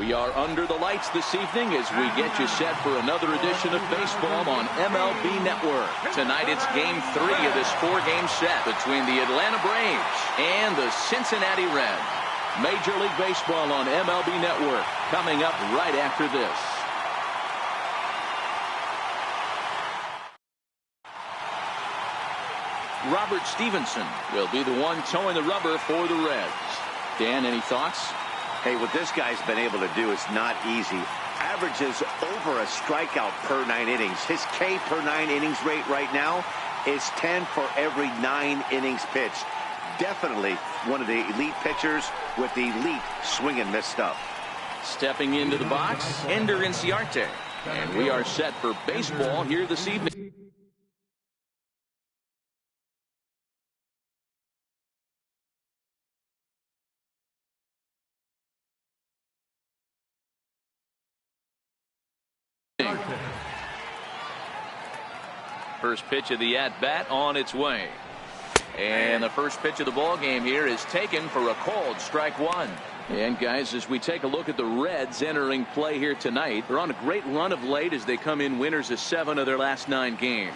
We are under the lights this evening as we get you set for another edition of baseball on MLB Network. Tonight it's Game 3 of this 4-game set between the Atlanta Braves and the Cincinnati Reds. Major League Baseball on MLB Network coming up right after this. Robert Stevenson will be the one towing the rubber for the Reds. Dan, any thoughts? Hey, what this guy's been able to do is not easy. Averages over a strikeout per 9 innings. His K per 9 innings rate right now is 10 for every 9 innings pitched. Definitely one of the elite pitchers with the elite swing and miss stuff. Stepping into the box, Ender Inciarte. And we are set for baseball here this evening. First pitch of the at-bat on its way. And the first pitch of the ball game here is taken for a called strike one. And guys, as we take a look at the Reds entering play here tonight, they're on a great run of late as they come in winners of 7 of their last 9 games.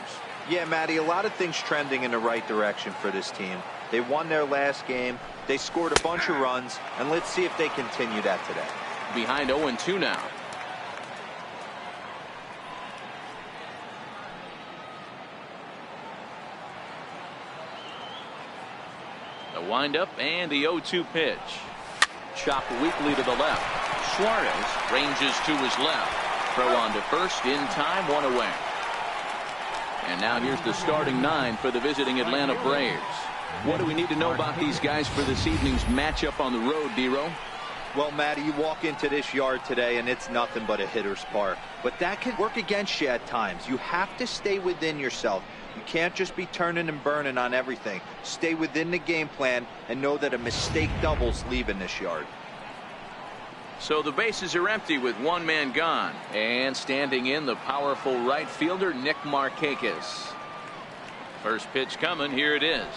Yeah, Matty, a lot of things trending in the right direction for this team. They won their last game, they scored a bunch of runs, and let's see if they continue that today. Behind 0-2 now. The windup and the 0-2 pitch. Chopped weakly to the left. Suarez ranges to his left. Throw on to first in time, 1 away. And now here's the starting 9 for the visiting Atlanta Braves. What do we need to know about these guys for this evening's matchup on the road, D-Row? Well, Matty, you walk into this yard today and it's nothing but a hitter's park. But that can work against you at times. You have to stay within yourself. You can't just be turning and burning on everything. Stay within the game plan and know that a mistake doubles leaving this yard. So the bases are empty with 1 man gone. And standing in, the powerful right fielder, Nick Markakis. First pitch coming. Here it is.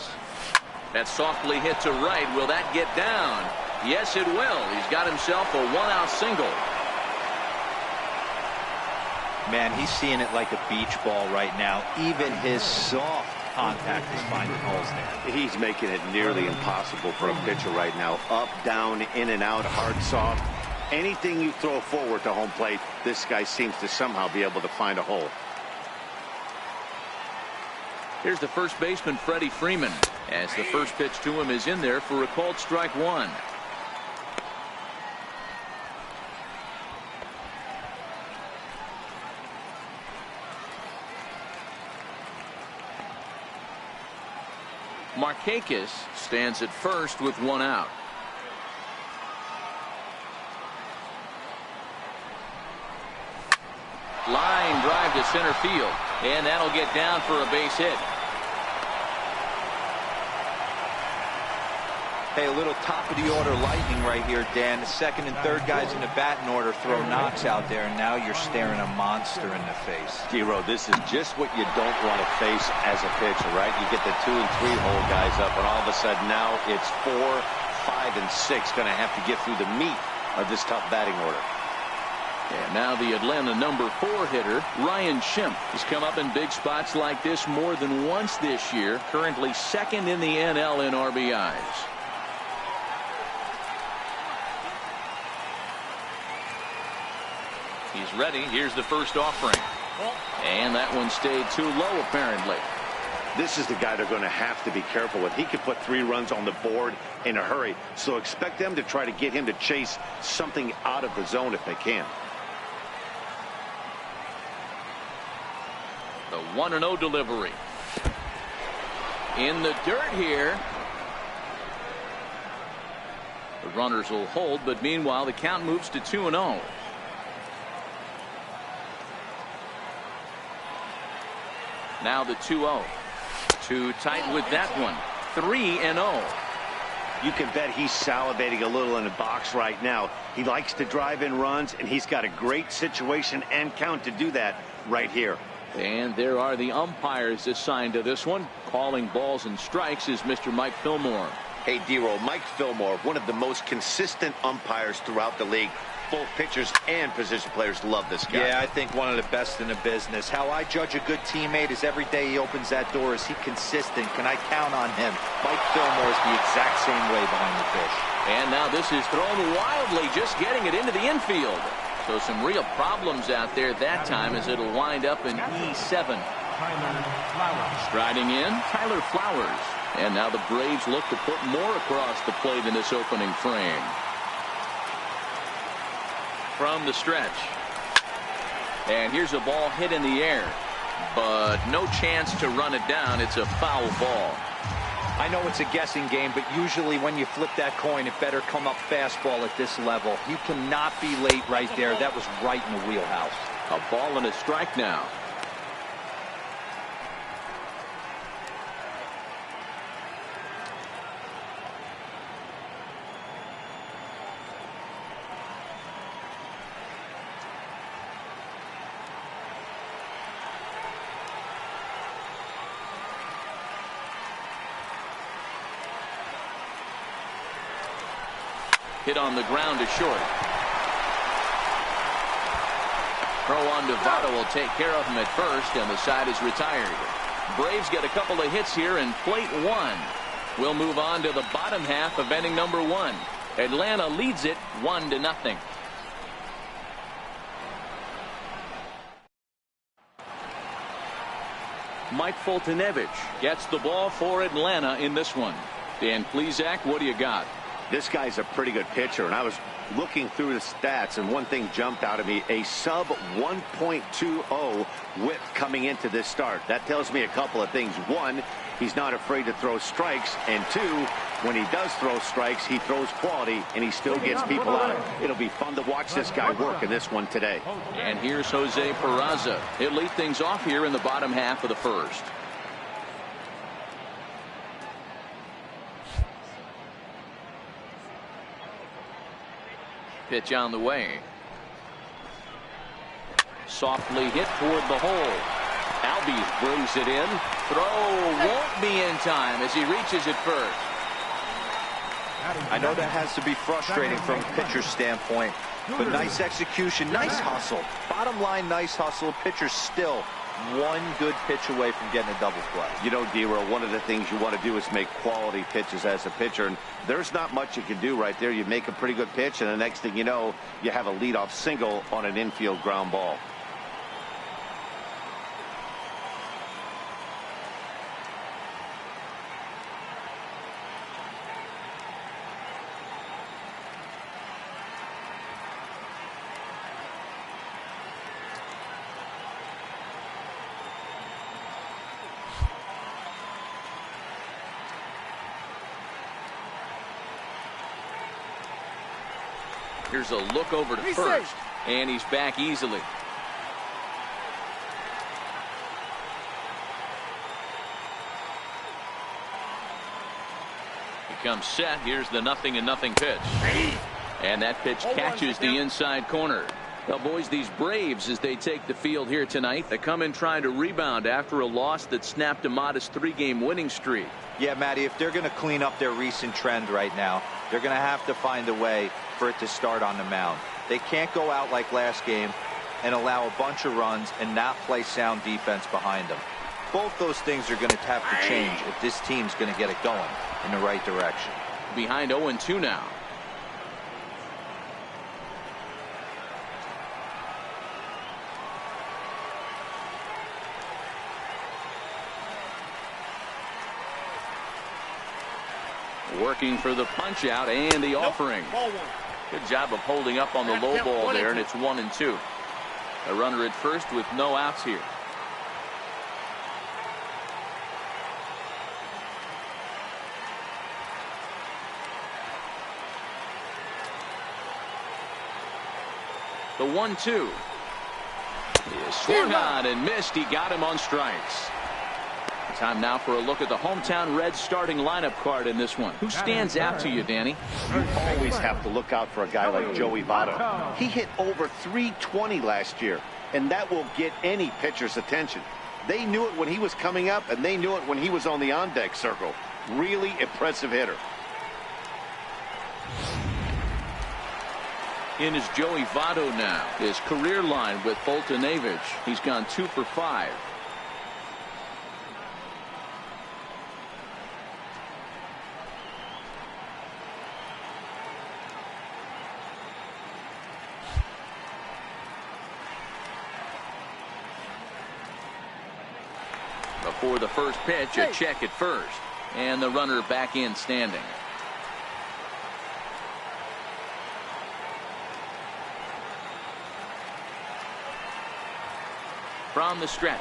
That softly hit to right. Will that get down? Yes, it will. He's got himself a 1-out single. Man, he's seeing it like a beach ball right now. Even his soft contact is finding holes there. He's making it nearly impossible for a pitcher right now. Up, down, in and out, hard, soft. Anything you throw forward to home plate, this guy seems to somehow be able to find a hole. Here's the first baseman, Freddie Freeman, as the first pitch to him is in there for a called strike one. Markakis stands at first with 1 out. Line drive to center field, and that'll get down for a base hit. Hey, a little top of the order lightning right here, Dan. The second and third guys in the batting order throw knocks out there, and now you're staring a monster in the face. D-Row, this is just what you don't want to face as a pitcher, right? You get the 2 and 3 hole guys up, and all of a sudden now it's 4, 5, and 6 going to have to get through the meat of this tough batting order. And now the Atlanta number 4 hitter, Ryan Schimpf, has come up in big spots like this more than once this year. Currently 2nd in the NL in RBIs. He's ready. Here's the first offering. And that one stayed too low, apparently. This is the guy they're going to have to be careful with. He could put 3 runs on the board in a hurry. So expect them to try to get him to chase something out of the zone if they can. The 1-0 delivery. In the dirt here. The runners will hold, but meanwhile the count moves to 2-0. Now the 2-0. Too tight with that one. 3-0. You can bet he's salivating a little in the box right now. He likes to drive in runs, and he's got a great situation and count to do that right here. And there are the umpires assigned to this one. Calling balls and strikes is Mr. Mike Fillmore. Hey, D-Row, Mike Fillmore, one of the most consistent umpires throughout the league. both pitchers and position players love this guy. Yeah, I think one of the best in the business. How I judge a good teammate is every day he opens that door. Is he consistent? Can I count on him? Mike Fillmore is the exact same way behind the fish. And now this is thrown wildly, just getting it into the infield. So some real problems out there that time as it'll wind up in E7. Striding in, Tyler Flowers. And now the Braves look to put more across the plate in this opening frame. From the stretch. And here's a ball hit in the air. But no chance to run it down. It's a foul ball. I know it's a guessing game, but usually when you flip that coin, it better come up fastball at this level. You cannot be late right there. That was right in the wheelhouse. A ball and a strike now. Hit on the ground to short. Throw on to Votto will take care of him at first, and the side is retired. Braves get a couple of hits here in plate one. We'll move on to the bottom half of inning number one. Atlanta leads it 1-0. Mike Foltynewicz gets the ball for Atlanta in this one. Dan Plesac, what do you got? This guy's a pretty good pitcher, and I was looking through the stats, and one thing jumped out at me: a sub 1.20 whip coming into this start. That tells me a couple of things. One, he's not afraid to throw strikes, and two, when he does throw strikes, he throws quality, and he still gets people out. It'll be fun to watch this guy work in this one today. And here's Jose Peraza. He'll lead things off here in the bottom half of the first. Pitch on the way. Softly hit toward the hole. Albies brings it in. Throw won't be in time as he reaches it first. I know that has to be frustrating from a pitcher's standpoint, but nice execution, nice hustle. Bottom line, nice hustle. Pitcher's still one good pitch away from getting a double play. You know, D-Roll, one of the things you want to do is make quality pitches as a pitcher, and there's not much you can do right there. You make a pretty good pitch, and the next thing you know, you have a leadoff single on an infield ground ball. Here's a look over to first, and he's back easily. He comes set. Here's the 0-0 pitch. And that pitch catches the inside corner. Well, boys, these Braves, as they take the field here tonight, they come in trying to rebound after a loss that snapped a modest 3-game winning streak. Yeah, Matty, if they're going to clean up their recent trend right now, they're going to have to find a way for it to start on the mound. They can't go out like last game and allow a bunch of runs and not play sound defense behind them. Both those things are going to have to change if this team's going to get it going in the right direction. Behind 0-2 now. Working for the punch out and the offering. Good job of holding up on the low ball there, and it's 1-2. A runner at first with no outs here. The 1-2 is swung on and missed. He got him on strikes. Time now for a look at the hometown Reds starting lineup card in this one. Who stands out to you, Danny? You always have to look out for a guy like Joey Votto. He hit over 320 last year, and that will get any pitcher's attention. They knew it when he was coming up, and they knew it when he was on the on-deck circle. Really impressive hitter. In is Joey Votto now. His career line with Foltynewicz. He's gone 2 for 5. Before the first pitch, a check at first. And the runner back in standing. From the stretch.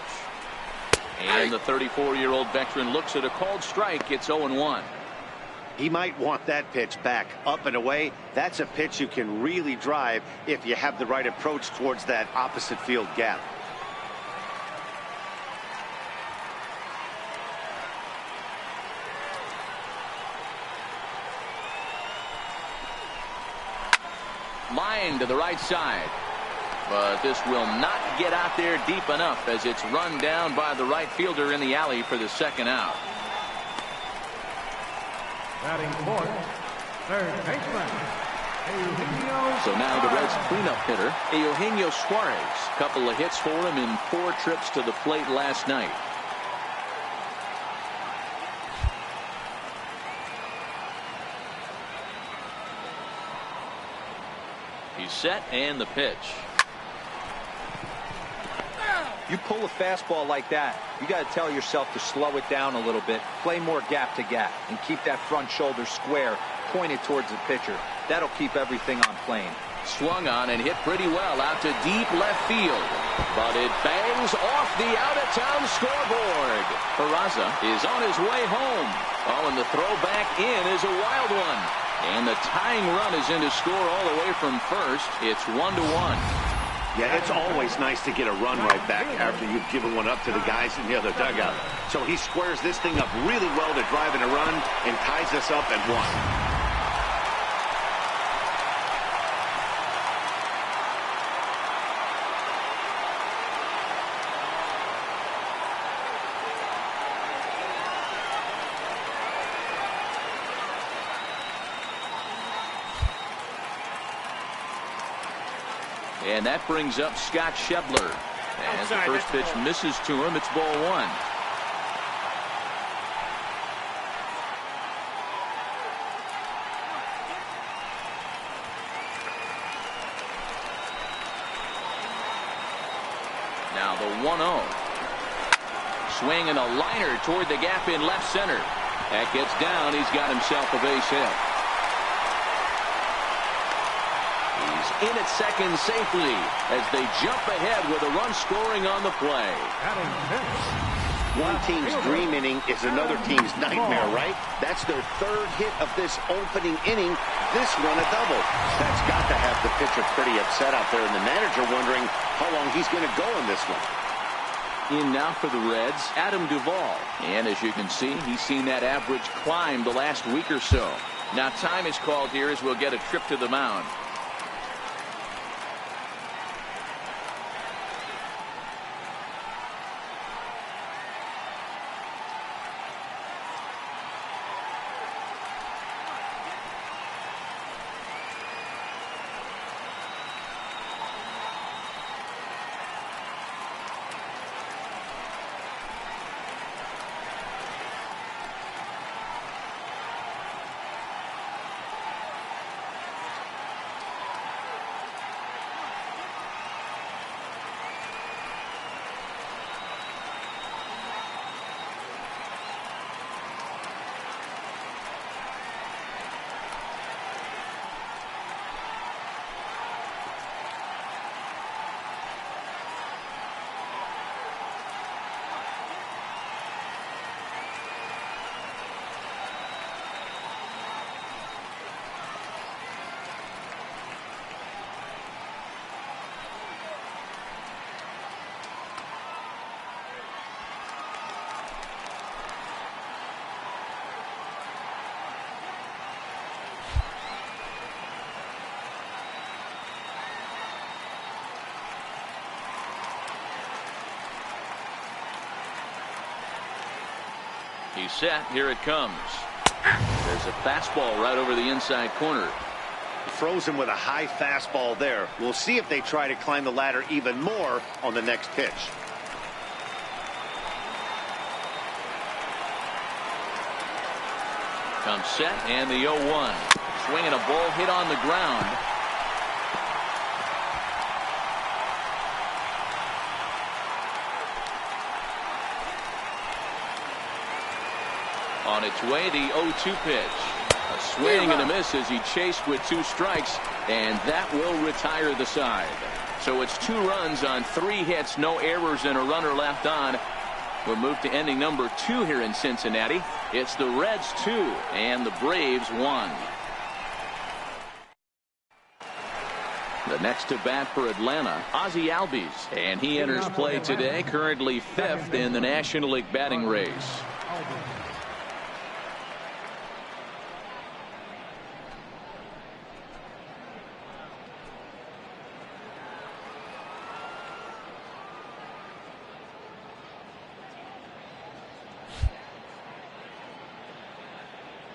And the 34-year-old veteran looks at a called strike. It's 0-1. He might want that pitch back, up and away. That's a pitch you can really drive if you have the right approach towards that opposite field gap. Line to the right side. But this will not get out there deep enough as it's run down by the right fielder in the alley for the second out. Batting fourth, third baseman, Eugenio. So now the Reds' cleanup hitter, Eugenio Suarez. Couple of hits for him in 4 trips to the plate last night. He's set and the pitch. You pull a fastball like that, you got to tell yourself to slow it down a little bit, play more gap to gap, and keep that front shoulder square, pointed towards the pitcher. That'll keep everything on plane. Swung on and hit pretty well out to deep left field. But it bangs off the out-of-town scoreboard. Peraza is on his way home. Oh, and the throw back in is a wild one. And the tying run is in to score all the way from first. It's 1-1. Yeah, it's always nice to get a run right back after you've given one up to the guys in the other dugout. So he squares this thing up really well to drive in a run and ties us up at 1. And that brings up Scott Schebler. As the first pitch misses to him, it's ball 1. Now the 1-0. Swing and a liner toward the gap in left center. That gets down. He's got himself a base hit. In at second safely as they jump ahead with a run scoring on the play. One team's dream inning is another team's nightmare, right? That's their 3rd hit of this opening inning. This one a double. That's got to have the pitcher pretty upset out there, and the manager wondering how long he's going to go in this one. In now for the Reds, Adam Duvall. And as you can see, he's seen that average climb the last week or so. Now time is called here as we'll get a trip to the mound. He's set. Here it comes. There's a fastball right over the inside corner. Throws him with a high fastball there. We'll see if they try to climb the ladder even more on the next pitch. Comes set and the 0-1. Swinging a ball hit on the ground. On its way, the 0-2 pitch. A swing and a miss as he chased with 2 strikes, and that will retire the side. So it's 2 runs on 3 hits, no errors, and a runner left on. We'll move to inning number 2 here in Cincinnati. It's the Reds 2 and the Braves 1. The next to bat for Atlanta, Ozzie Albies, and he enters play today, currently 5th in the National League batting race.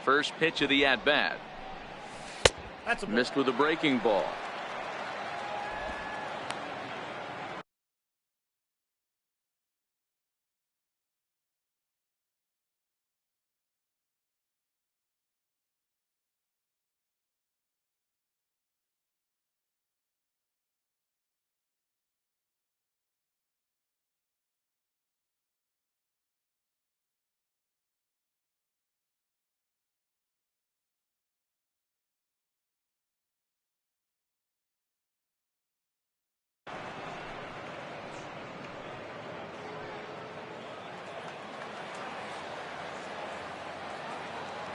First pitch of the at-bat. Missed with a breaking ball.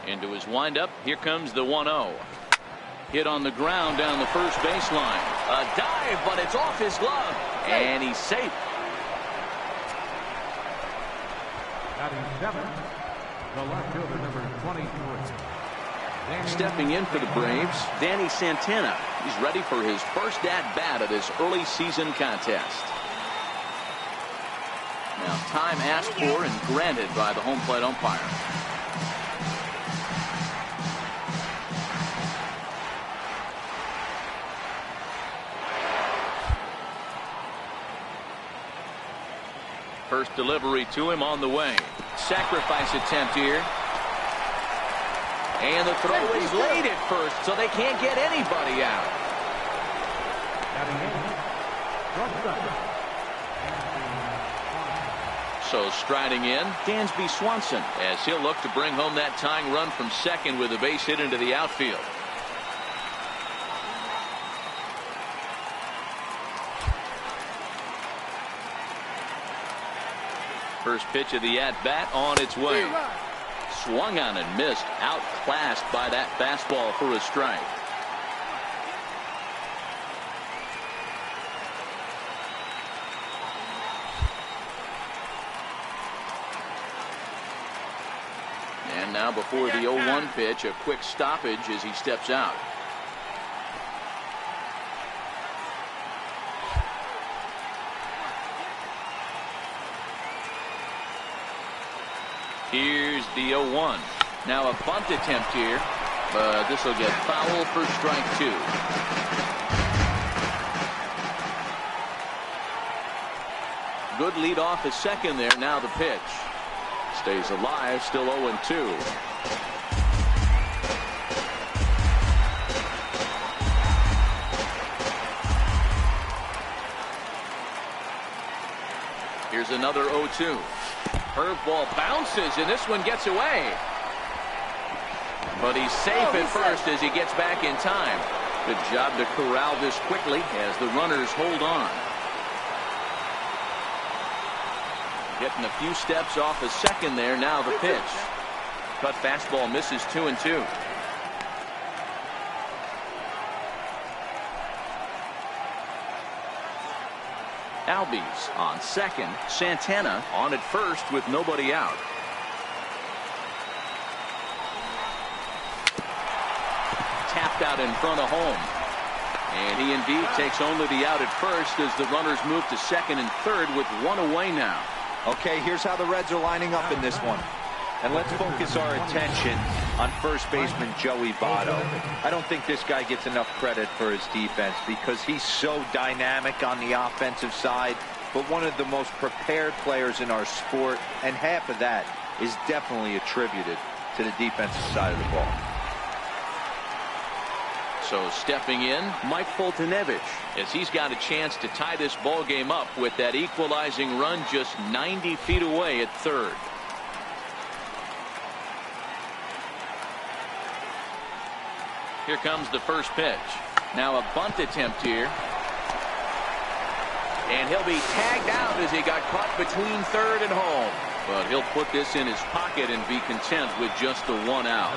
Into his windup. Here comes the 1-0. Hit on the ground down the first baseline. A dive, but it's off his glove. And he's safe. Batting 7, the left fielder, number 23. Stepping in for the Braves, Danny Santana. He's ready for his first at-bat of this early season contest. Now, time asked for and granted by the home plate umpire. First delivery to him on the way. Sacrifice attempt here. And the throw is late at first, so they can't get anybody out. So striding in, Dansby Swanson, as he'll look to bring home that tying run from second with a base hit into the outfield. First pitch of the at-bat on its way. Swung on and missed. Outclassed by that fastball for a strike. And now before the 0-1 pitch, a quick stoppage as he steps out. Here's the 0-1. Now a bunt attempt here, but this will get foul for strike 2. Good lead off his second there. Now the pitch. Stays alive, still 0-2. Here's another 0-2. Curveball bounces, and this one gets away. But he's safe at first as he gets back in time. Good job to corral this quickly as the runners hold on. Getting a few steps off a second there. Now the pitch. Cut fastball misses 2-2. Albies on second. Santana on at first with nobody out. Tapped out in front of home. And he indeed takes only the out at first as the runners move to second and third with one away now. Okay, here's how the Reds are lining up in this one. And let's focus our attention on first baseman Joey Votto. I don't think this guy gets enough credit for his defense because he's so dynamic on the offensive side, but one of the most prepared players in our sport, and half of that is definitely attributed to the defensive side of the ball. So stepping in, Mike Foltynewicz, as he's got a chance to tie this ball game up with that equalizing run just 90 feet away at third. Here comes the first pitch. Now a bunt attempt here. And he'll be tagged out as he got caught between third and home. But he'll put this in his pocket and be content with just the 1 out.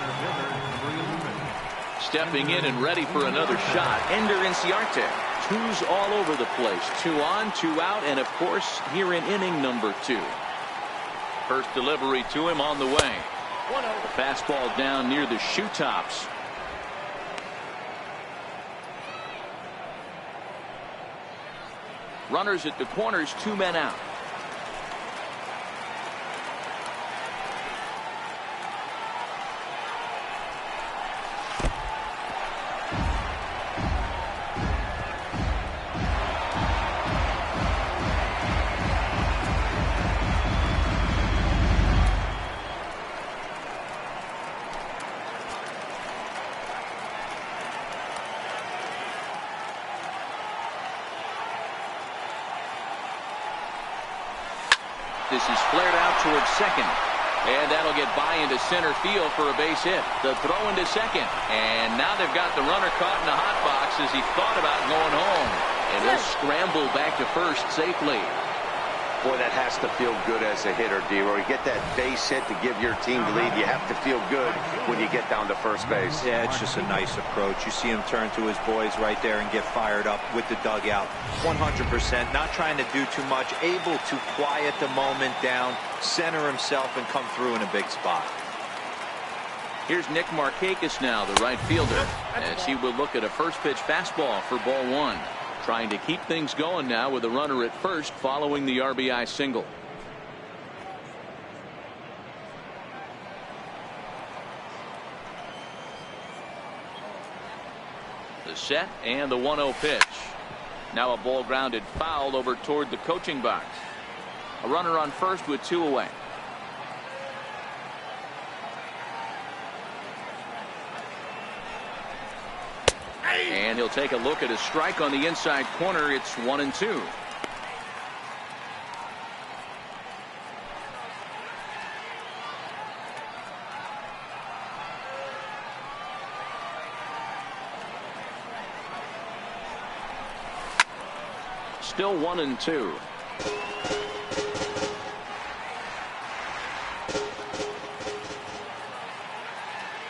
Stepping in and ready for another shot, Ender Inciarte. Twos all over the place. 2 on, 2 out, and of course here in inning number 2. First delivery to him on the way. The fastball down near the shoe tops. Runners at the corners, 2 men out. This is flared out towards second. And that'll get by into center field for a base hit. The throw into second. And now they've got the runner caught in the hot box as he thought about going home. And he'll scramble back to first safely. Boy, that has to feel good as a hitter, D-Roy. You get that base hit to give your team the lead. You have to feel good when you get down to first base. Yeah, it's just a nice approach. You see him turn to his boys right there and get fired up with the dugout. 100%, not trying to do too much, able to quiet the moment down, center himself, and come through in a big spot. Here's Nick Markakis now, the right fielder, as he will look at a first pitch fastball for ball 1. Trying to keep things going now with a runner at first following the RBI single. The set and the 1-0 pitch. Now a ball grounded foul over toward the coaching box. A runner on first with 2 away. And he'll take a look at a strike on the inside corner. It's 1-2. Still 1-2.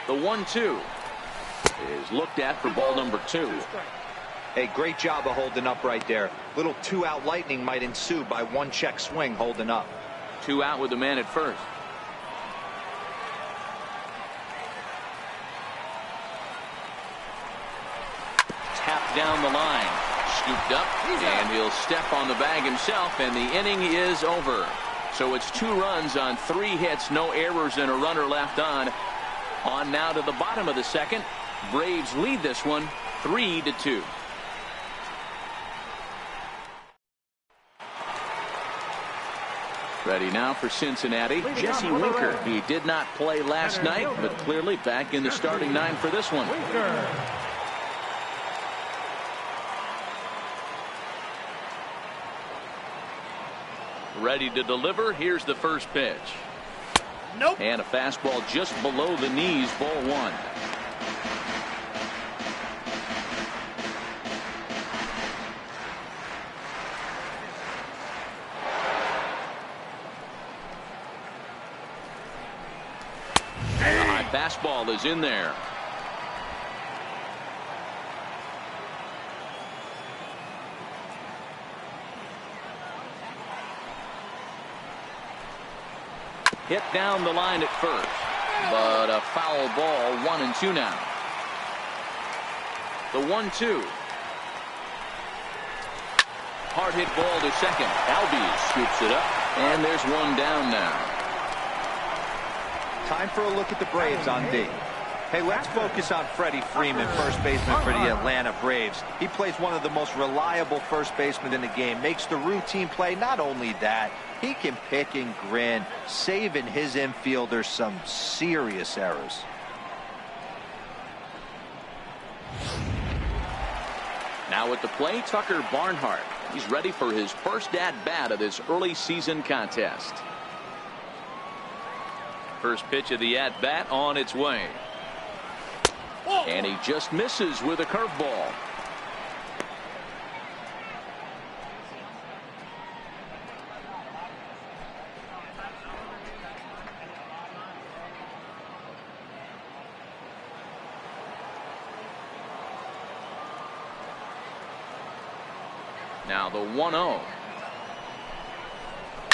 The 1-2 is looked at for ball number 2. Hey, great job of holding up right there. Little 2-out lightning might ensue by 1 check swing holding up. 2 out with the man at first. Tapped down the line. Scooped up, and he'll step on the bag himself, and the inning is over. So it's 2 runs on 3 hits, no errors, and a runner left on. On now to the bottom of the second. Braves lead this one 3-2. Ready now for Cincinnati, Jesse Winker. He did not play last night, but clearly back in the starting 9 for this one. Ready to deliver. Here's the first pitch. Nope. And a fastball just below the knees, ball 1. Fastball is in there. Hit down the line at first, but a foul ball. 1-2 now. The 1-2. Hard hit ball to second. Albies scoops it up, and there's 1 down now. Time for a look at the Braves on D. Hey, let's focus on Freddie Freeman, first baseman for the Atlanta Braves. He plays one of the most reliable first basemen in the game, makes the routine play. Not only that, he can pick and grin, saving his infielders some serious errors. Now at the plate, Tucker Barnhart. He's ready for his first at-bat of this early season contest. First pitch of the at-bat on its way. And he just misses with a curveball. Now the 1-0.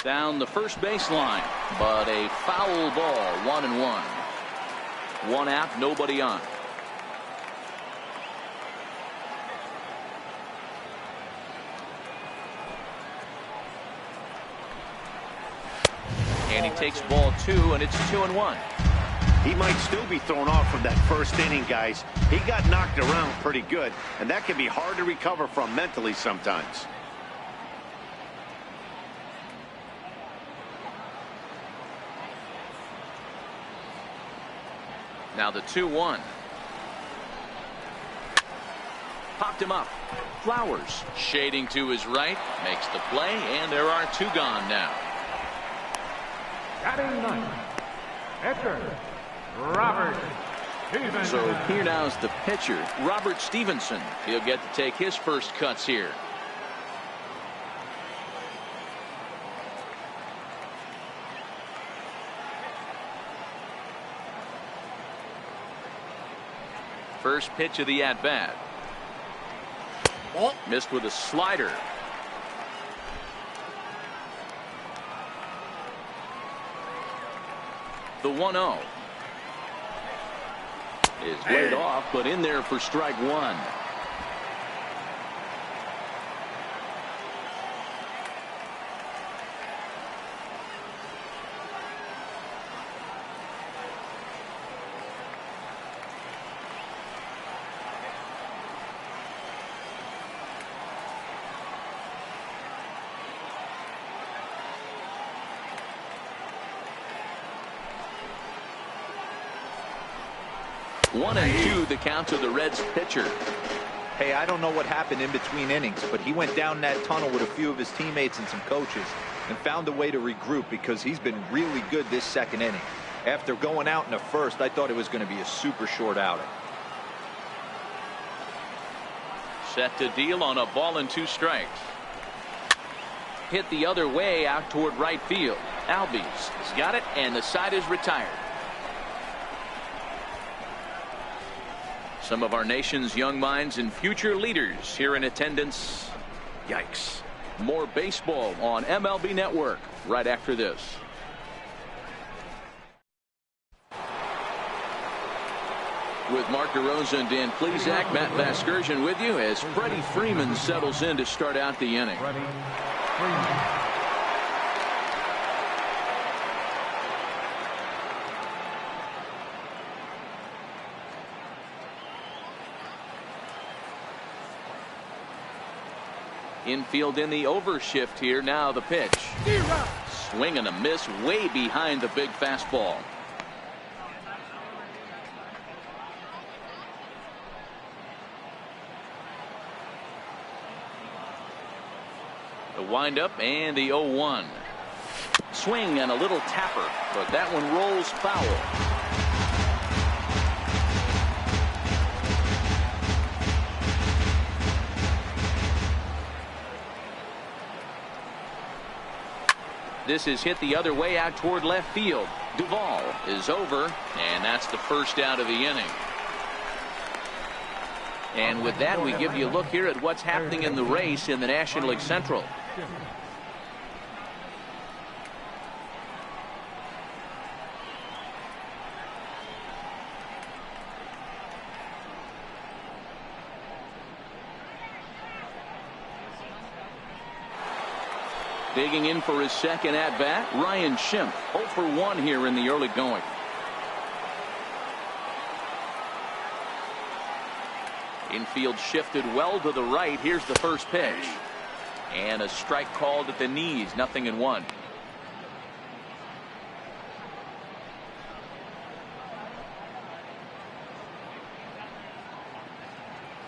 Down the first baseline, but a foul ball, 1-1. One out, nobody on. And he takes ball 2, and it's 2-1. He might still be thrown off from that first inning, guys. He got knocked around pretty good, and that can be hard to recover from mentally sometimes. Now the 2-1. Popped him up. Flowers shading to his right, makes the play, and there are 2 gone now. Batting ninth, pitcher, Robert Stevenson. So here now is the pitcher, Robert Stevenson. He'll get to take his first cuts here. First pitch of the at-bat. Missed with a slider. The 1-0 is laid off, but in there for strike 1. One and 2 the count to the Reds pitcher. Hey, I don't know what happened in between innings, but he went down that tunnel with a few of his teammates and some coaches and found a way to regroup because he's been really good this second inning. After going out in the first, I thought it was going to be a super short outing. Set to deal on a ball and 2 strikes. Hit the other way out toward right field. Albies has got it, and the side is retired. Some of our nation's young minds and future leaders here in attendance. Yikes. More baseball on MLB Network right after this. With Mark DeRosa and Dan Plesac, Matt Vasgersian with you as Freddie Freeman settles in to start out the inning. Freddie Freeman. Infield in the overshift here. Now the pitch. Swing and a miss way behind the big fastball. The windup and the 0-1. Swing and a little tapper, but that one rolls foul. This is hit the other way out toward left field. Duvall is over, and that's the first out of the inning. And with that, we give you a look here at what's happening in the race in the National League Central. Digging in for his second at-bat, Ryan Schimpf, 0 for 1 here in the early going. Infield shifted well to the right. Here's the first pitch. And a strike called at the knees. 0-1.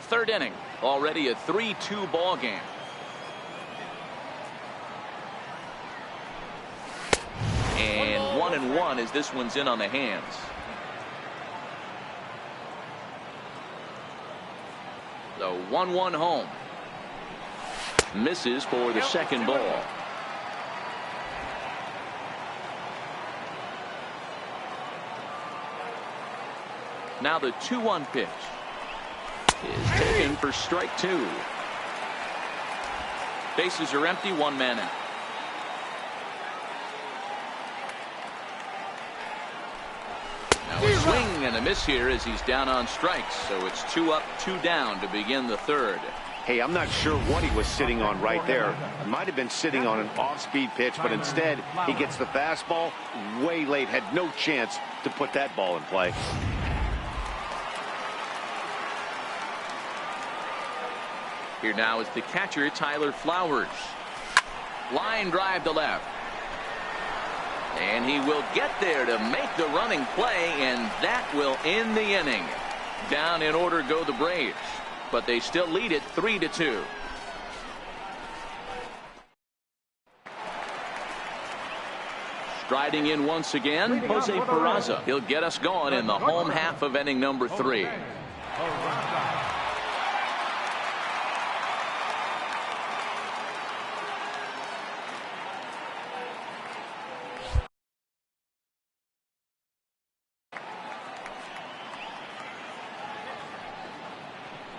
Third inning. Already a 3-2 ball game. And 1-1 as this one's in on the hands. The 1-1 home. Misses for the second ball. Now the 2-1 pitch is taken for strike 2. Bases are empty, 1 man out. Now a swing and a miss here as he's down on strikes. So it's 2 up, 2 down to begin the third. Hey, I'm not sure what he was sitting on right there. He might have been sitting on an off-speed pitch, but instead he gets the fastball way late. Had no chance to put that ball in play. Here now is the catcher, Tyler Flowers. Line drive to left. And he will get there to make the running play, and that will end the inning. Down in order go the Braves, but they still lead it 3-2. Striding in once again, Jose Peraza. He'll get us going in the home half of inning number 3.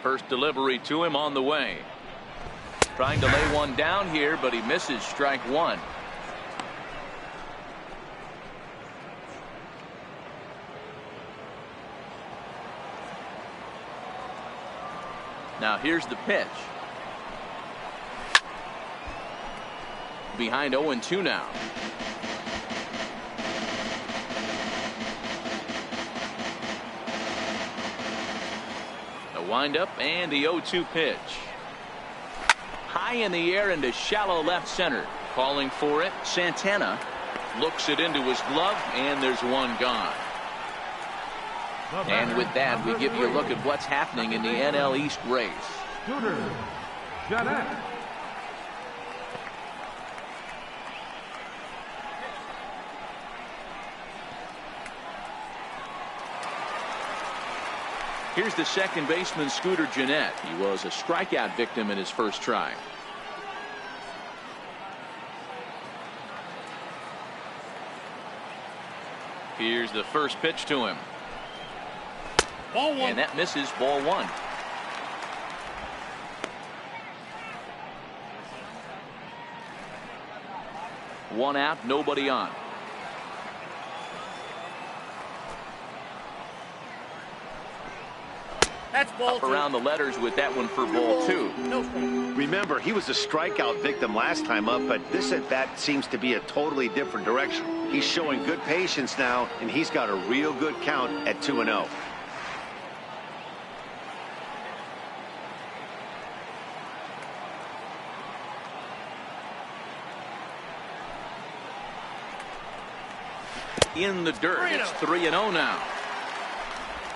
First delivery to him on the way. Trying to lay one down here, but he misses strike 1. Now here's the pitch. Behind 0-2 now. Wind-up and the 0-2 pitch. High in the air into shallow left center. Calling for it, Santana looks it into his glove, and there's one gone. And with that, we give you a look at what's happening in the NL East race. Here's the second baseman, Scooter Gennett. He was a strikeout victim in his first try. Here's the first pitch to him. Ball 1. And that misses, ball 1. One out, nobody on. That's ball 2. Up around the letters with that one for ball 2. No strike. Remember, he was a strikeout victim last time up, but this at bat seems to be a totally different direction. He's showing good patience now, and he's got a real good count at 2-0. In the dirt, it's 3-0 now.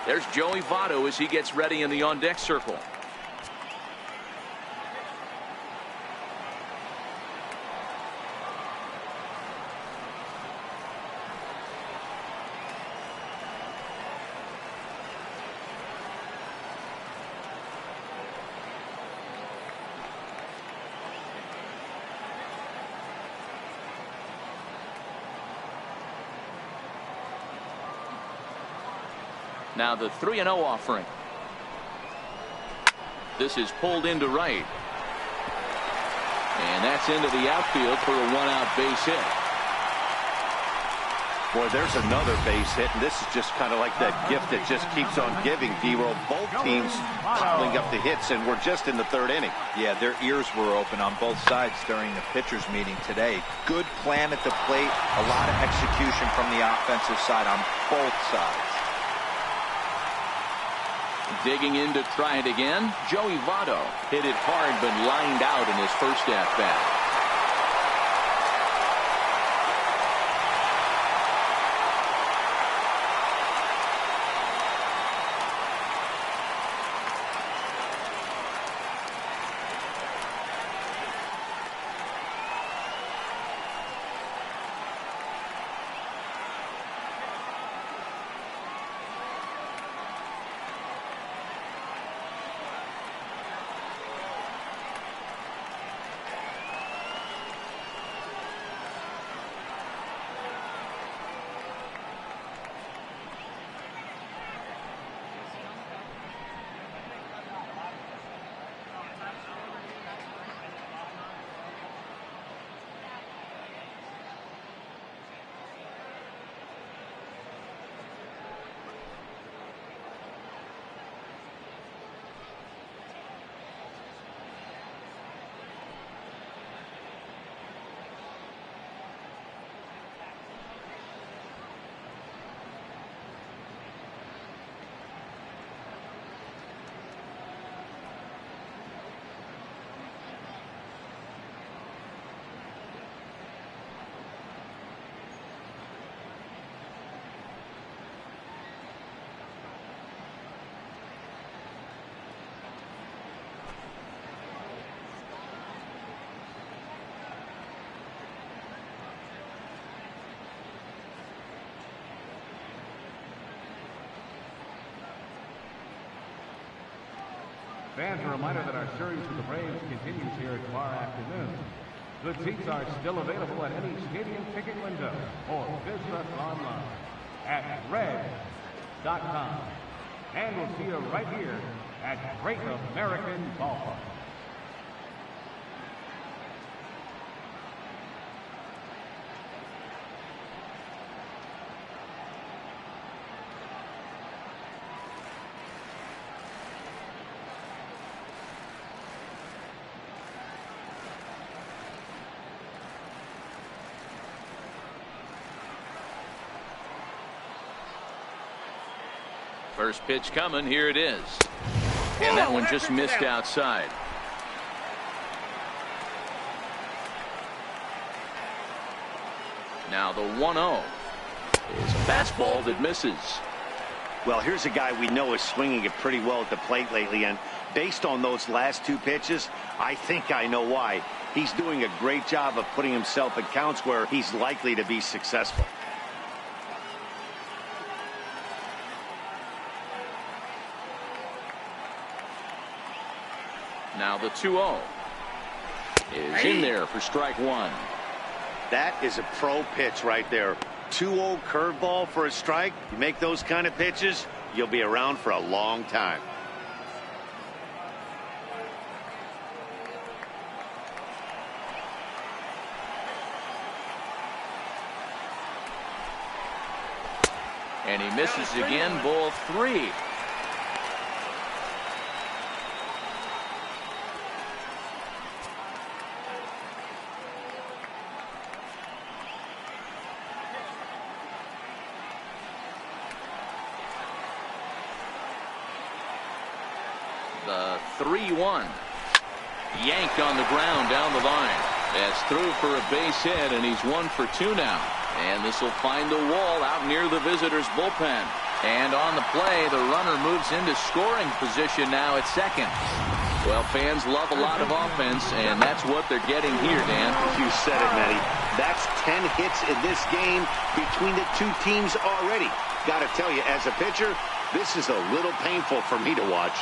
There's Joey Votto as he gets ready in the on-deck circle. Now the 3-0 offering. This is pulled into right. And that's into the outfield for a 1-out base hit. Boy, there's another base hit, and this is just kind of like that gift that just keeps on giving, D-Roll. Both teams piling up the hits, and we're just in the third inning. Yeah, their ears were open on both sides during the pitchers meeting today. Good plan at the plate, a lot of execution from the offensive side on both sides. Digging in to try it again, Joey Votto hit it hard but lined out in his first at-bat. Fans, a reminder that our series with the Braves continues here tomorrow afternoon. Good seats are still available at any stadium ticket window or visit us online at Reds.com. And we'll see you right here at Great American Ballpark. First pitch coming. Here it is. And that one just missed outside. Now the 1-0 is a fastball that misses. Well, here's a guy we know is swinging it pretty well at the plate lately, and based on those last two pitches, I think I know why. He's doing a great job of putting himself in counts where he's likely to be successful. Now the 2-0 is in there for strike one. That is a pro pitch right there. 2-0 curveball for a strike. You make those kind of pitches, you'll be around for a long time. And he misses again, ball three. The 3-1. Yanked on the ground down the line. That's through for a base hit, and he's 1 for 2 now. And this will find the wall out near the visitors' bullpen. And on the play, the runner moves into scoring position now at second. Well, fans love a lot of offense, and that's what they're getting here, Dan. You said it, Matty. That's 10 hits in this game between the two teams already. Got to tell you, as a pitcher, this is a little painful for me to watch.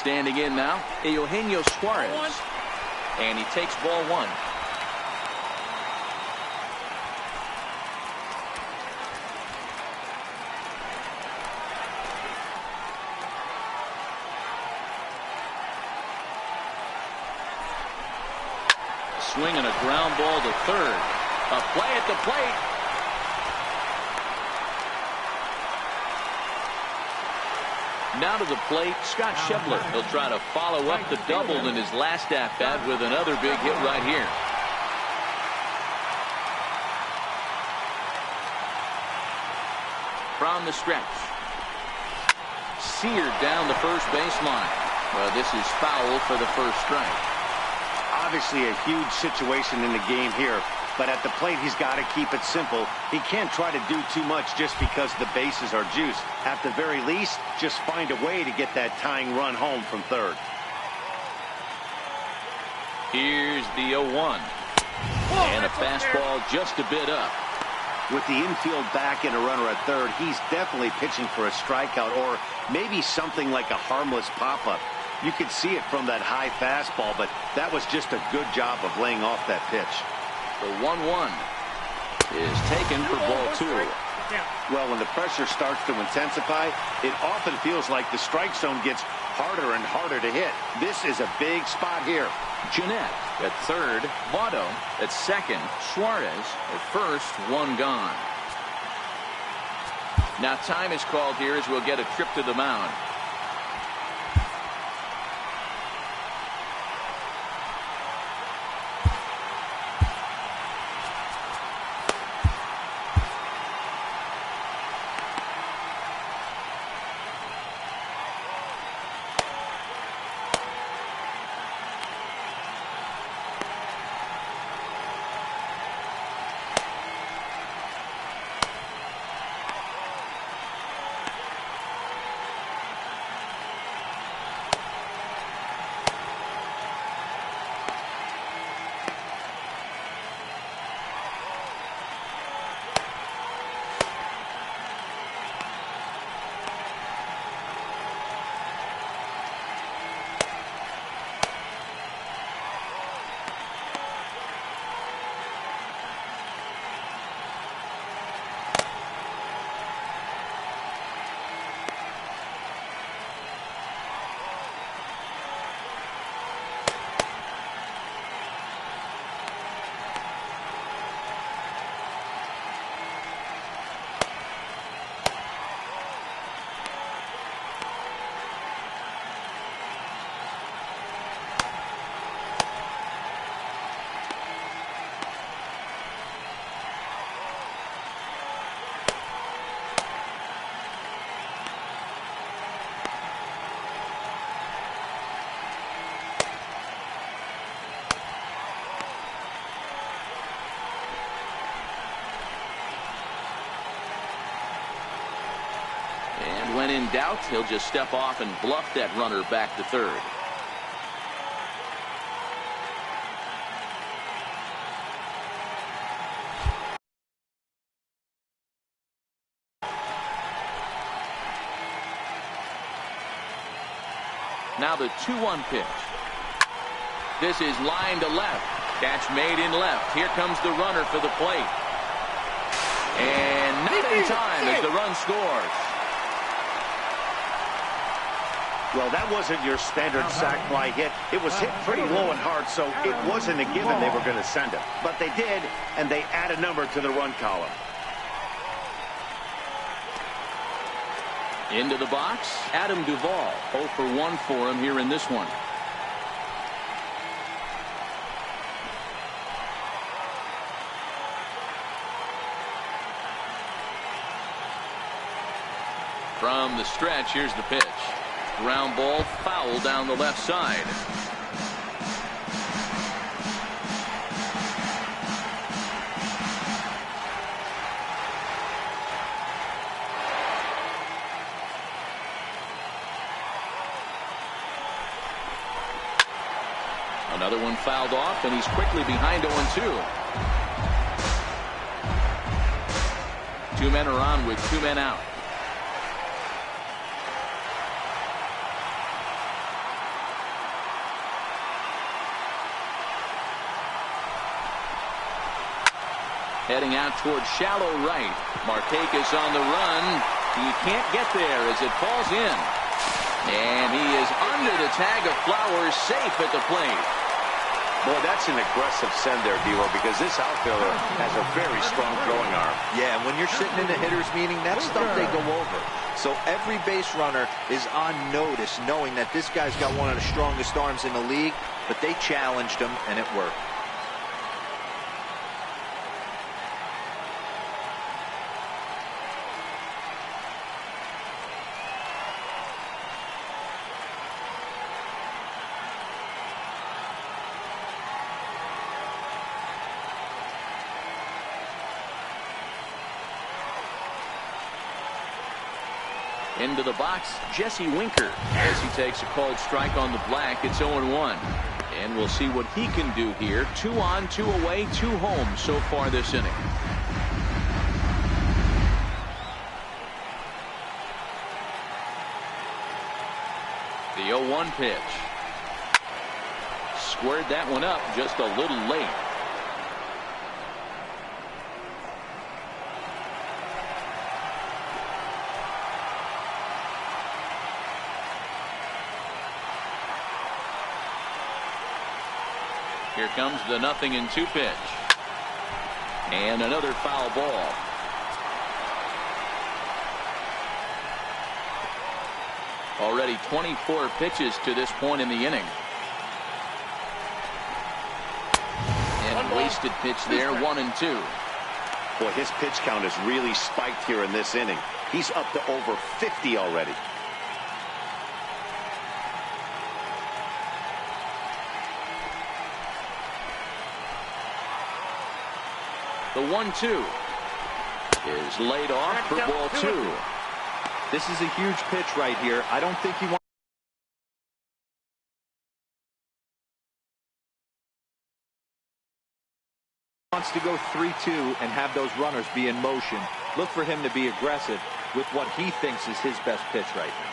Standing in now, Eugenio Suarez. And he takes ball one. Swinging a ground ball to third. A play at the plate. Now to the plate, Scott Schebler. He'll try to follow up the double in his last at-bat with another big hit right here. from the stretch. Seared down the first baseline. Well, this is foul for the first strike. Obviously a huge situation in the game here, but at the plate he's got to keep it simple. He can't try to do too much just because the bases are juiced. At the very least, just find a way to get that tying run home from third. Here's the 0-1. And a fastball just a bit up. With the infield back and a runner at third, he's definitely pitching for a strikeout or maybe something like a harmless pop-up. You could see it from that high fastball, but that was just a good job of laying off that pitch. The 1-1 is taken for ball 2. Well, when the pressure starts to intensify, it often feels like the strike zone gets harder and harder to hit. This is a big spot here. Jeanette at third, Votto at second, Suarez at first, one gone. Now time is called here as we'll get a trip to the mound. When in doubt, he'll just step off and bluff that runner back to third. Now the 2-1 pitch. This is line to left. Catch made in left. Here comes the runner for the plate. And not in time as the run scores. Well, that wasn't your standard sac fly hit. It was hit pretty low and hard, so it wasn't a given they were going to send it. But they did, and they add a number to the run column. Into the box, Adam Duvall. 0 for 1 for him here in this one. From the stretch, here's the pitch. Ground ball, foul down the left side. Another one fouled off, and he's quickly behind 0-2. Two men are on with 2 men out. Heading out towards shallow right. Markakis on the run. He can't get there as it falls in. And he is under the tag of Flowers, safe at the plate. Boy, that's an aggressive send there, D-Roll, because this outfielder has a very strong throwing arm. Yeah, and when you're sitting in a hitter's meeting, that's stuff they go over. So every base runner is on notice, knowing that this guy's got one of the strongest arms in the league, but they challenged him, and it worked. Into the box, Jesse Winker, as he takes a called strike on the black. It's 0-1. And we'll see what he can do here. 2 on, 2 away, 2 home so far this inning. The 0-1 pitch. Squared that one up just a little late. Here comes the 0-2 pitch. And another foul ball. Already 24 pitches to this point in the inning. And wasted pitch there, 1-2. Boy, his pitch count has really spiked here in this inning. He's up to over 50 already. The 1-2 is laid off for ball 2. This is a huge pitch right here. I don't think he wants to go 3-2 and have those runners be in motion. Look for him to be aggressive with what he thinks is his best pitch right now.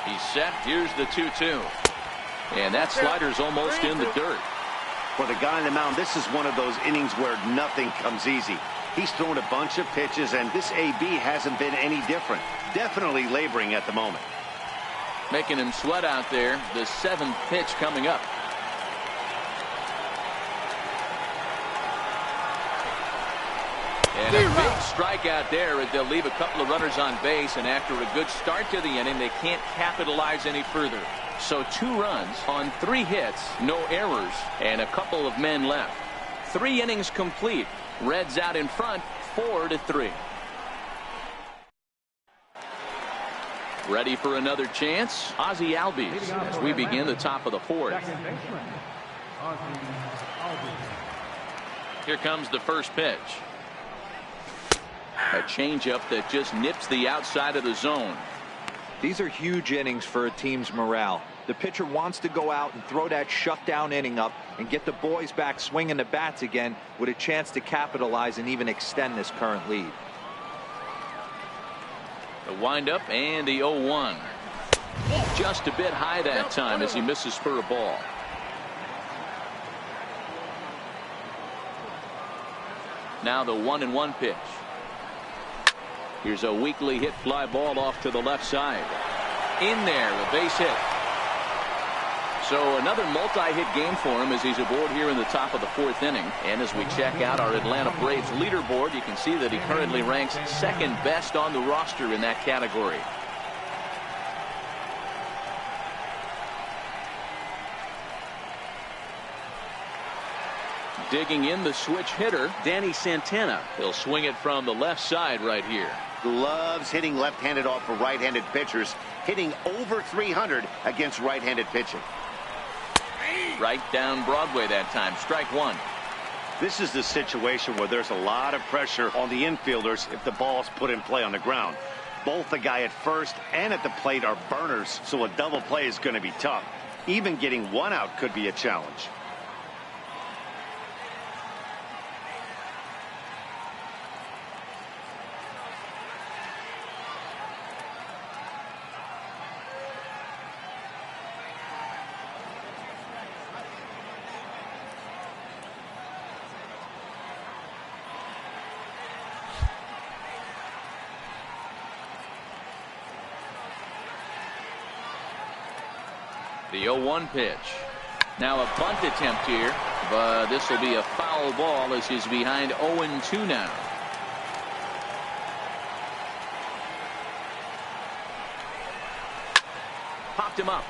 He's set. Here's the 2-2. And that slider's almost in the dirt. For the guy on the mound, this is one of those innings where nothing comes easy. He's thrown a bunch of pitches, and this AB hasn't been any different. Definitely laboring at the moment. Making him sweat out there. The 7th pitch coming up. And a big strikeout there as they'll leave a couple of runners on base, and after a good start to the inning, they can't capitalize any further. So 2 runs on 3 hits, no errors, and a couple of men left. 3 innings complete. Reds out in front, 4-3. Ready for another chance? Ozzie Albies as we begin the top of the 4th. Here comes the first pitch. A changeup that just nips the outside of the zone. These are huge innings for a team's morale. The pitcher wants to go out and throw that shutdown inning up and get the boys back swinging the bats again with a chance to capitalize and even extend this current lead. The windup and the 0-1. Just a bit high that time as he misses for a ball. Now the 1-1 pitch. Here's a weakly hit fly ball off to the left side. In there, a base hit. So another multi-hit game for him as he's aboard here in the top of the 4th inning. And as we check out our Atlanta Braves leaderboard, you can see that he currently ranks 2nd best on the roster in that category. Digging in the switch hitter, Danny Santana. He'll swing it from the left side right here. Loves hitting left-handed off for right-handed pitchers, hitting over 300 against right-handed pitching. Right down Broadway that time. Strike 1. This is the situation where there's a lot of pressure on the infielders if the ball's put in play on the ground. Both the guy at first and at the plate are burners, so a double play is going to be tough. Even getting 1 out could be a challenge. The 0-1 pitch. Now a bunt attempt here, but this will be a foul ball as he's behind 0-2 now. Popped him up.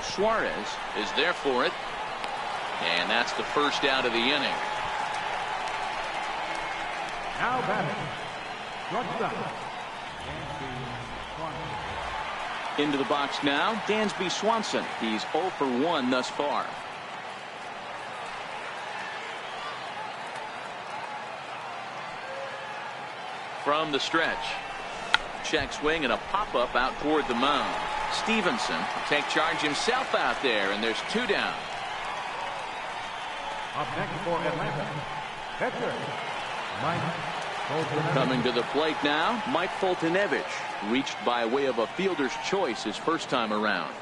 Suarez is there for it. And that's the first out of the inning. Now batting. Shortstop. Into the box now, Dansby Swanson. He's 0 for 1 thus far. From the stretch. Check swing and a pop-up out toward the mound. Stevenson will take charge himself out there, and there's 2 down. Up next for Atlanta, pitcher Mike Fultonevich. Coming to the plate now, Mike Fultonevich. Reached by way of a fielder's choice his first time around.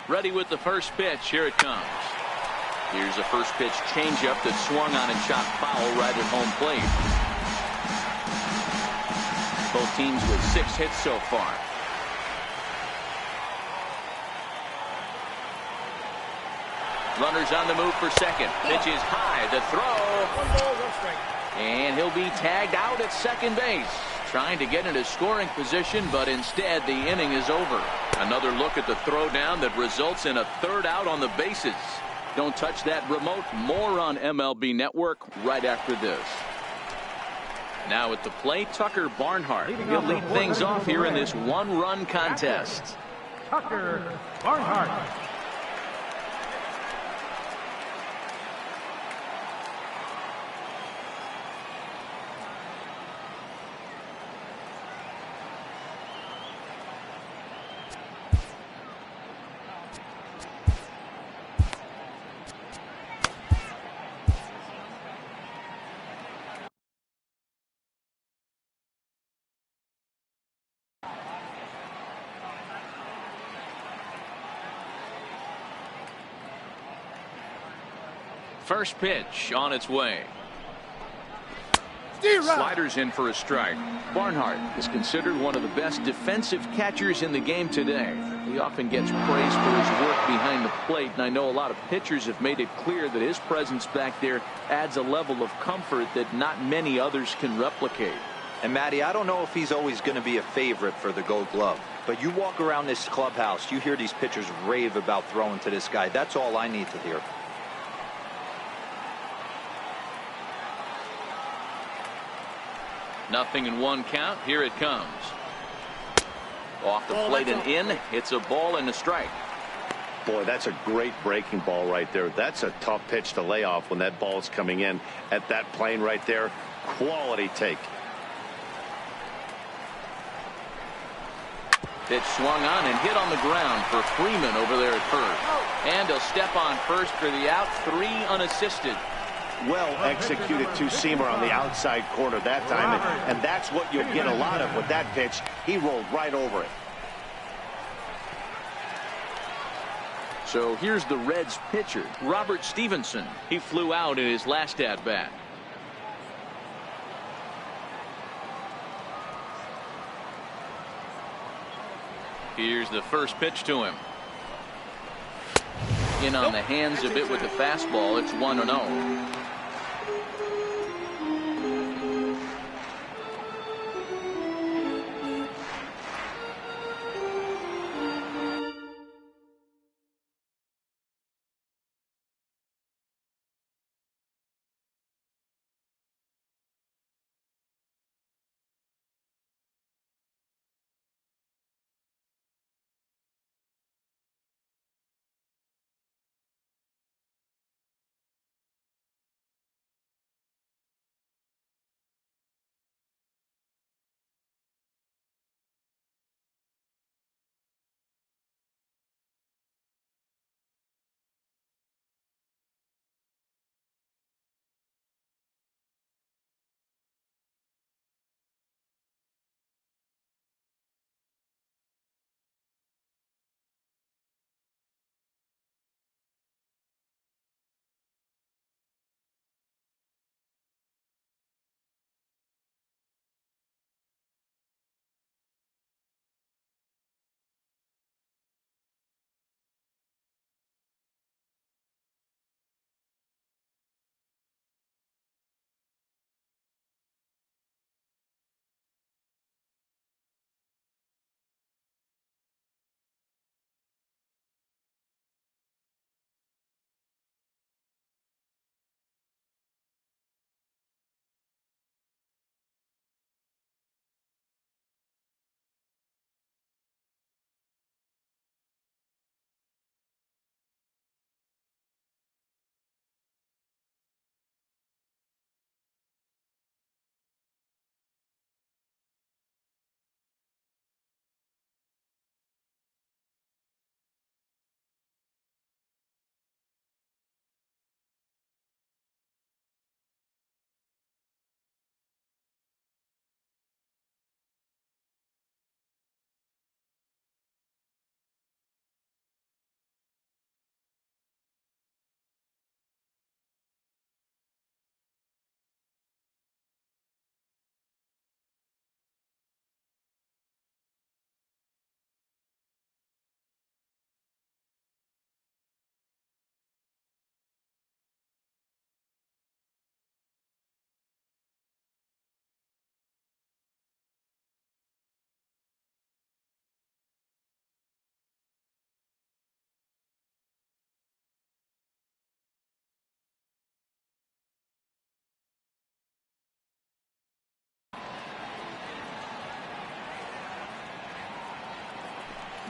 Ready with the first pitch. Here it comes. Here's a first pitch changeup that swung on and chopped foul right at home plate. Both teams with 6 hits so far. Runners on the move for second. Pitch is high. The throw. And he'll be tagged out at second base. Trying to get into scoring position, but instead the inning is over. Another look at the throwdown that results in a third out on the bases. Don't touch that remote. More on MLB Network right after this. Now at the plate, Tucker Barnhart. He'll lead things off here in this one-run contest. Tucker Barnhart. First pitch on its way. Sliders in for a strike. Barnhart is considered one of the best defensive catchers in the game today. He often gets praised for his work behind the plate, and I know a lot of pitchers have made it clear that his presence back there adds a level of comfort that not many others can replicate. And Matty, I don't know if he's always going to be a favorite for the Gold Glove, but you walk around this clubhouse, you hear these pitchers rave about throwing to this guy. That's all I need to hear. Nothing in one count. Here it comes. Off the plate and in. It's a ball and a strike. Boy, that's a great breaking ball right there. That's a tough pitch to lay off when that ball is coming in at that plane right there. Quality take. Pitch swung on and hit on the ground for Freeman over there at first. And he'll step on first for the out. 3 unassisted. Well executed two-seamer on the outside corner that time, and that's what you'll get a lot of with that pitch. He rolled right over it. So here's the Reds pitcher, Robert Stevenson. He flew out in his last at-bat. Here's the first pitch to him. In on the hands a bit with the fastball. It's 1-0.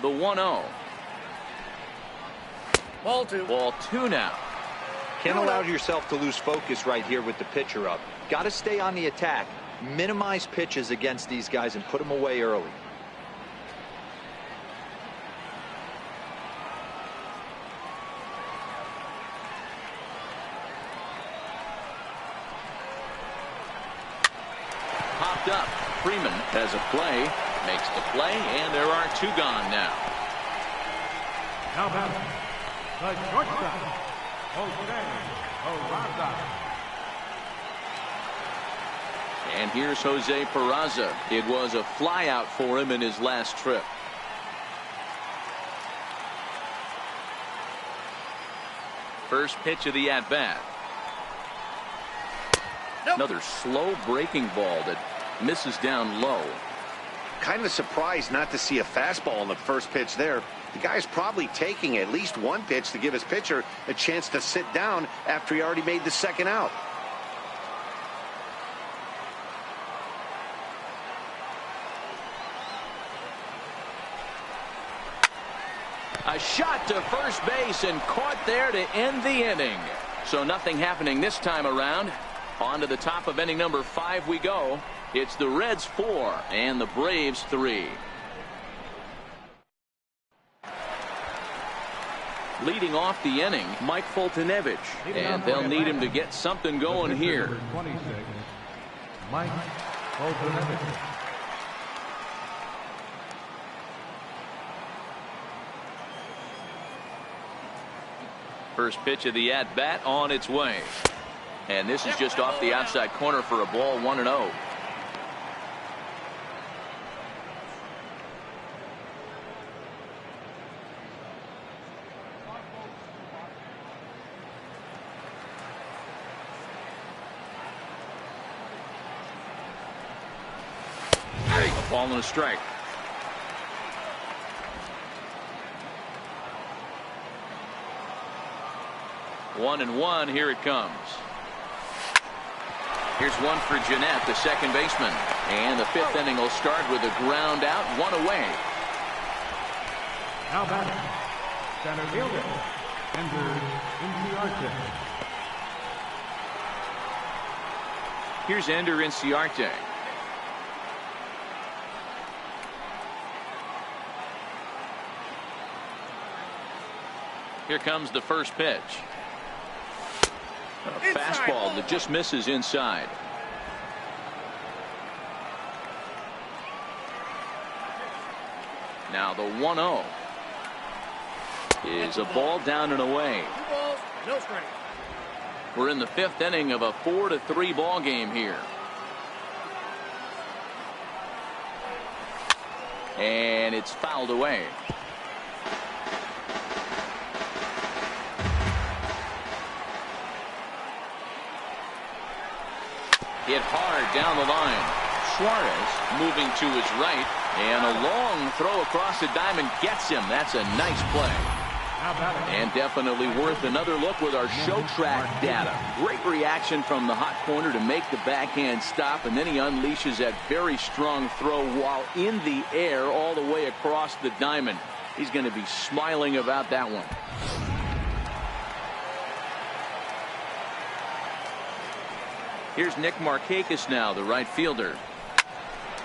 The 1-0. Ball two. Ball two now. Can't allow yourself to lose focus right here with the pitcher up. Got to stay on the attack. Minimize pitches against these guys and put them away early. Popped up. Freeman has a play, makes the play, and there are two gone now. Now batting, the shortstop, Jose Peraza. And here's Jose Peraza. It was a flyout for him in his last trip. First pitch of the at-bat. Nope. Another slow breaking ball that misses down low. Kind of surprised not to see a fastball on the first pitch there. The guy's probably taking at least one pitch to give his pitcher a chance to sit down after he already made the second out. A shot to first base and caught there to end the inning. So nothing happening this time around. On to the top of inning number 5 we go. It's the Reds 4 and the Braves 3. Leading off the inning, Mike Foltynewicz, and they'll need him to get something going here. Number 26, Mike Foltynewicz. First pitch of the at-bat on its way. And this is just off the outside corner for a ball, 1-0. A ball and a strike. One and one, here it comes. Here's one for Jeanette, the second baseman. And the 5th inning will start with a ground out, one away. Now batting, center fielder, Ender Inciarte. Here's Ender Inciarte. Here comes the first pitch. A fastball that just misses inside. Now the 1-0 is a ball down and away. 2 balls, no strike. We're in the 5th inning of a 4-3 ball game here. And it's fouled away. Hit hard down the line. Suarez moving to his right, and a long throw across the diamond gets him. That's a nice play. And definitely worth another look with our show track data. Great reaction from the hot corner to make the backhand stop, and then he unleashes that very strong throw while in the air all the way across the diamond. He's going to be smiling about that one. Here's Nick Markakis now, the right fielder.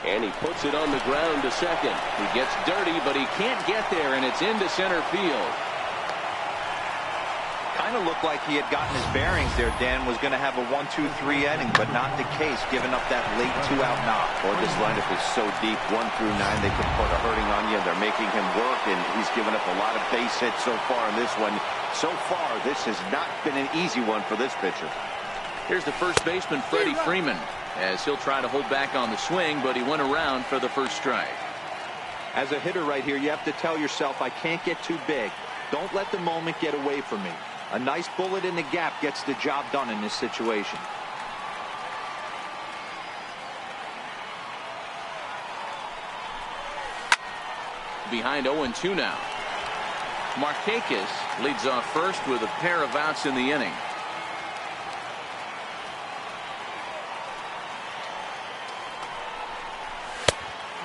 And he puts it on the ground to second. He gets dirty, but he can't get there, and it's into center field. Kind of looked like he had gotten his bearings there. Dan was going to have a 1-2-3 inning, but not the case, giving up that late 2-out knock. Boy, this lineup is so deep, 1 through 9. They can put a hurting on you. They're making him work, and he's given up a lot of base hits so far in this one. So far, this has not been an easy one for this pitcher. Here's the first baseman, Freddie Freeman, as he'll try to hold back on the swing, but he went around for the first strike. As a hitter right here, you have to tell yourself, I can't get too big. Don't let the moment get away from me. A nice bullet in the gap gets the job done in this situation. Behind 0-2 now. Markakis leads off first with a pair of outs in the inning.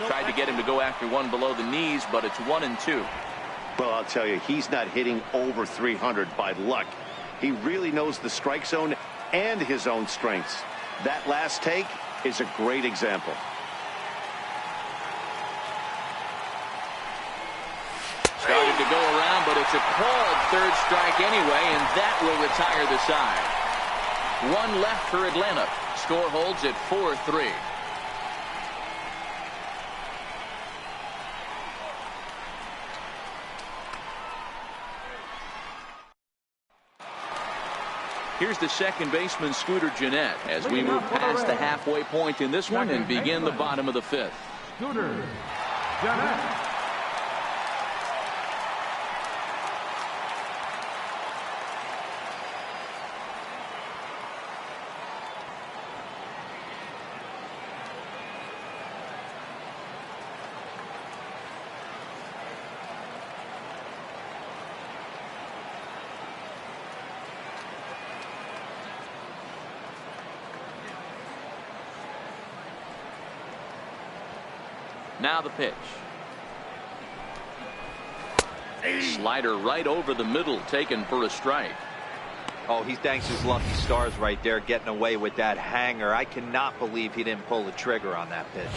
Tried to get him to go after one below the knees, but it's 1-2. Well, I'll tell you, he's not hitting over 300 by luck. He really knows the strike zone and his own strengths. That last take is a great example. Started to go around, but it's a called third strike anyway, and that will retire the side. One left for Atlanta. Score holds at 4-3. Here's the second baseman, Scooter Gennett, as we move past the halfway point in this one and begin the bottom of the fifth. Scooter Gennett. Now the pitch. Slider right over the middle, taken for a strike. Oh, he thanks his lucky stars right there, getting away with that hanger. I cannot believe he didn't pull the trigger on that pitch.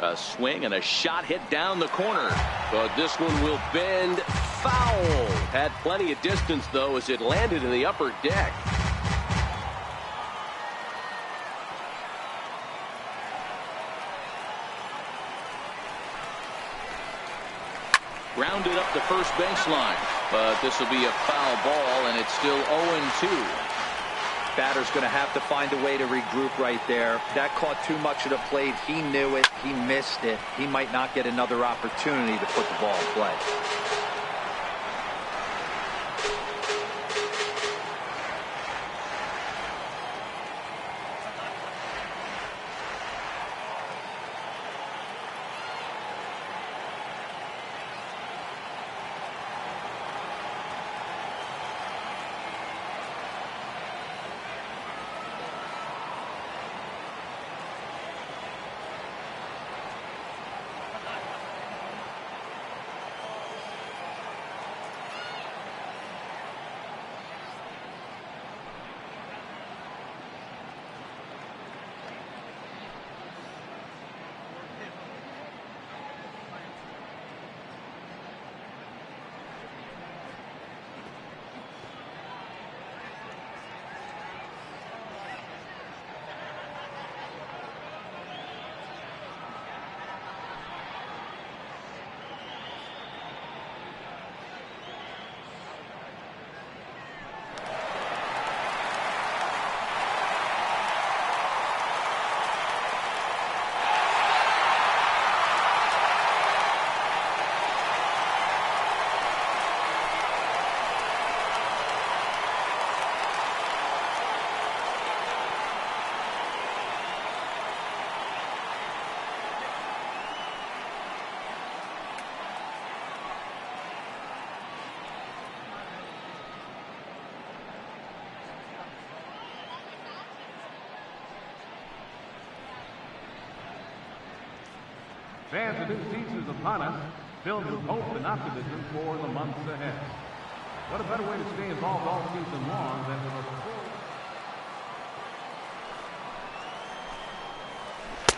A swing and a shot hit down the corner, but this one will bend foul. Had plenty of distance, though, as it landed in the upper deck. Grounded up the first baseline, but this will be a foul ball, and it's still 0-2. Batter's going to have to find a way to regroup right there. That caught too much of the plate. He knew it. He missed it. He might not get another opportunity to put the ball in play. Fans, the new season is upon us, filled with hope and optimism for the months ahead. What a better way to stay involved all season long than with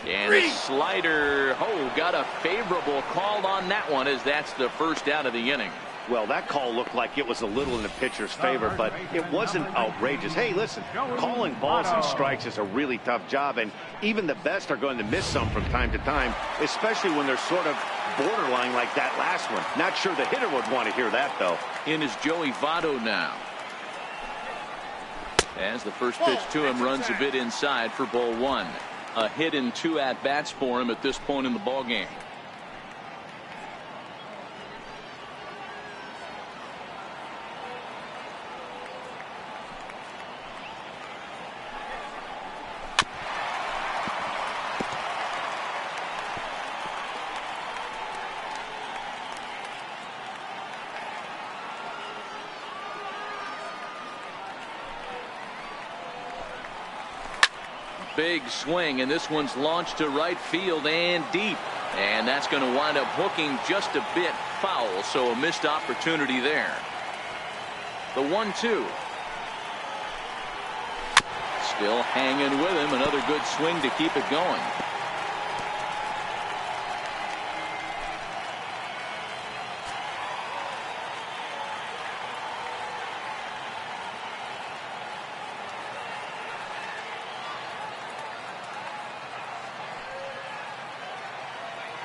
a And a slider. Oh, got a favorable call on that one, as that's the first out of the inning. Well, that call looked like it was a little in the pitcher's favor, but it wasn't outrageous. Hey, listen, calling balls and strikes is a really tough job, and even the best are going to miss some from time to time, especially when they're sort of borderline like that last one. Not sure the hitter would want to hear that, though. In is Joey Votto now. As the first pitch to him runs a bit inside for ball one. A hit in 2 at-bats for him at this point in the ballgame. big swing, and this one's launched to right field and deep. And that's going to wind up hooking just a bit foul, so a missed opportunity there. The 1-2. Still hanging with him. Another good swing to keep it going.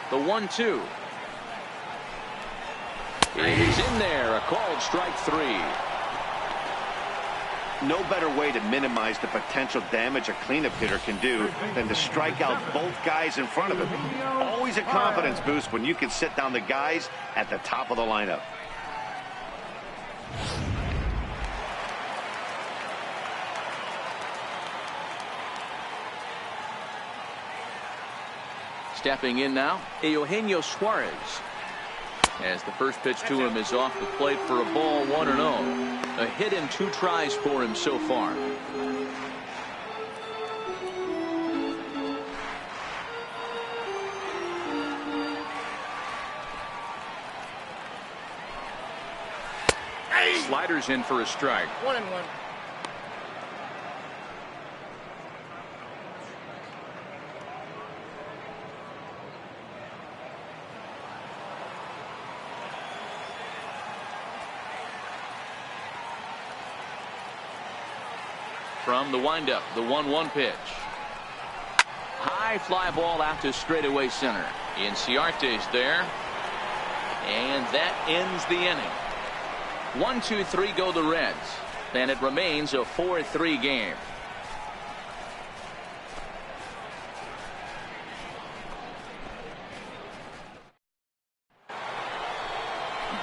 The 1-2. He's in there. A called strike 3. No better way to minimize the potential damage a cleanup hitter can do than to strike out both guys in front of him. Always a confidence boost when you can sit down the guys at the top of the lineup. Stepping in now, Eugenio Suarez. As the first pitch to him is off the plate for a ball, 1-0. A hit in 2 tries for him so far. Sliders in for a strike. 1-1. From the windup, the 1-1 pitch. High fly ball out to straightaway center. Inciarte's there. And that ends the inning. 1-2-3 go the Reds. And it remains a 4-3 game.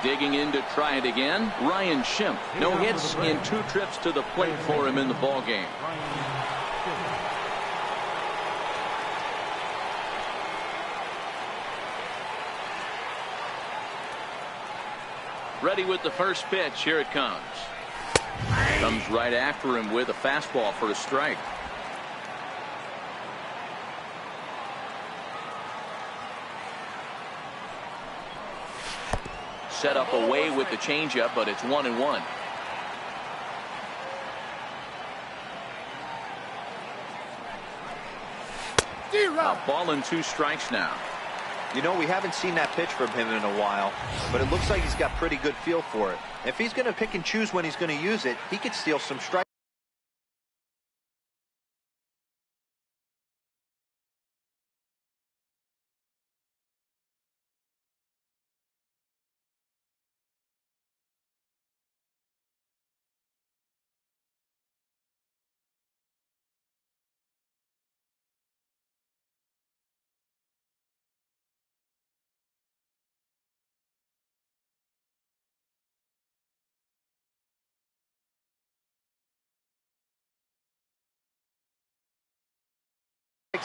Digging in to try it again, Ryan Schimpf. No hits in 2 trips to the plate for him in the ball game. Ready with the first pitch. Here it comes. Comes right after him with a fastball for a strike. Set up away with the changeup, but it's 1-1. A ball and 2 strikes now. You know, we haven't seen that pitch from him in a while, but it looks like he's got pretty good feel for it. If he's going to pick and choose when he's going to use it, he could steal some strikes.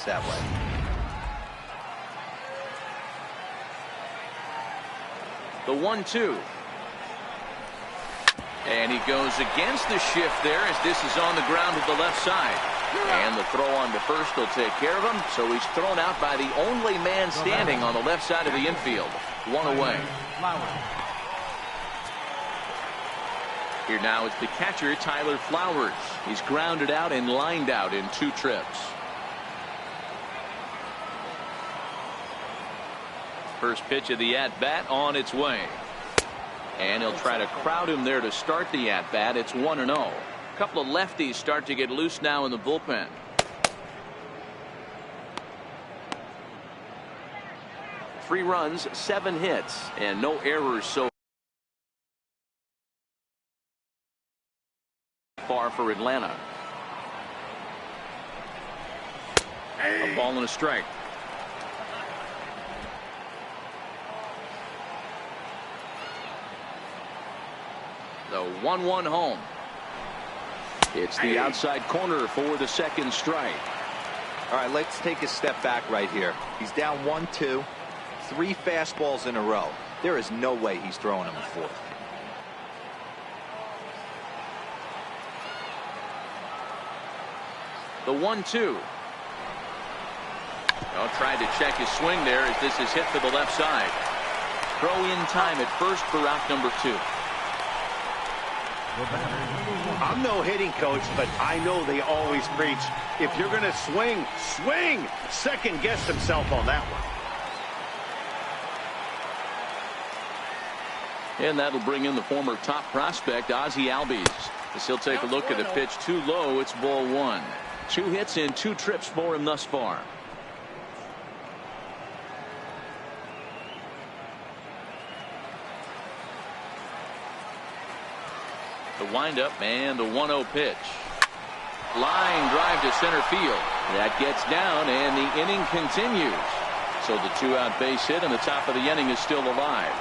That way. The 1-2. And he goes against the shift there as this is on the ground to the left side. And the throw on to first will take care of him. So he's thrown out by the only man standing on the left side of the infield. 1 away. Here now it's the catcher, Tyler Flowers. He's grounded out and lined out in 2 trips. First pitch of the at-bat on its way. And he'll try to crowd him there to start the at-bat. It's 1-0. A couple of lefties start to get loose now in the bullpen. Three runs, 7 hits, and no errors so far for Atlanta. A ball and a strike. The 1-1 home. It's the outside corner for the second strike. All right, let's take a step back right here. He's down 1-2, 3 fastballs in a row. There is no way he's throwing him a 4th. The 1-2. Well, tried to check his swing there as this is hit to the left side. Throw in time at first for out number 2. I'm no hitting coach, but I know they always preach, if you're going to swing, swing! Second guess himself on that one. And that'll bring in the former top prospect, Ozzie Albies. As he'll take a look at a pitch too low, it's ball 1. 2 hits and 2 trips for him thus far. The windup and the 1-0 pitch. Line drive to center field. That gets down and the inning continues. So the 2-out base hit and the top of the inning is still alive.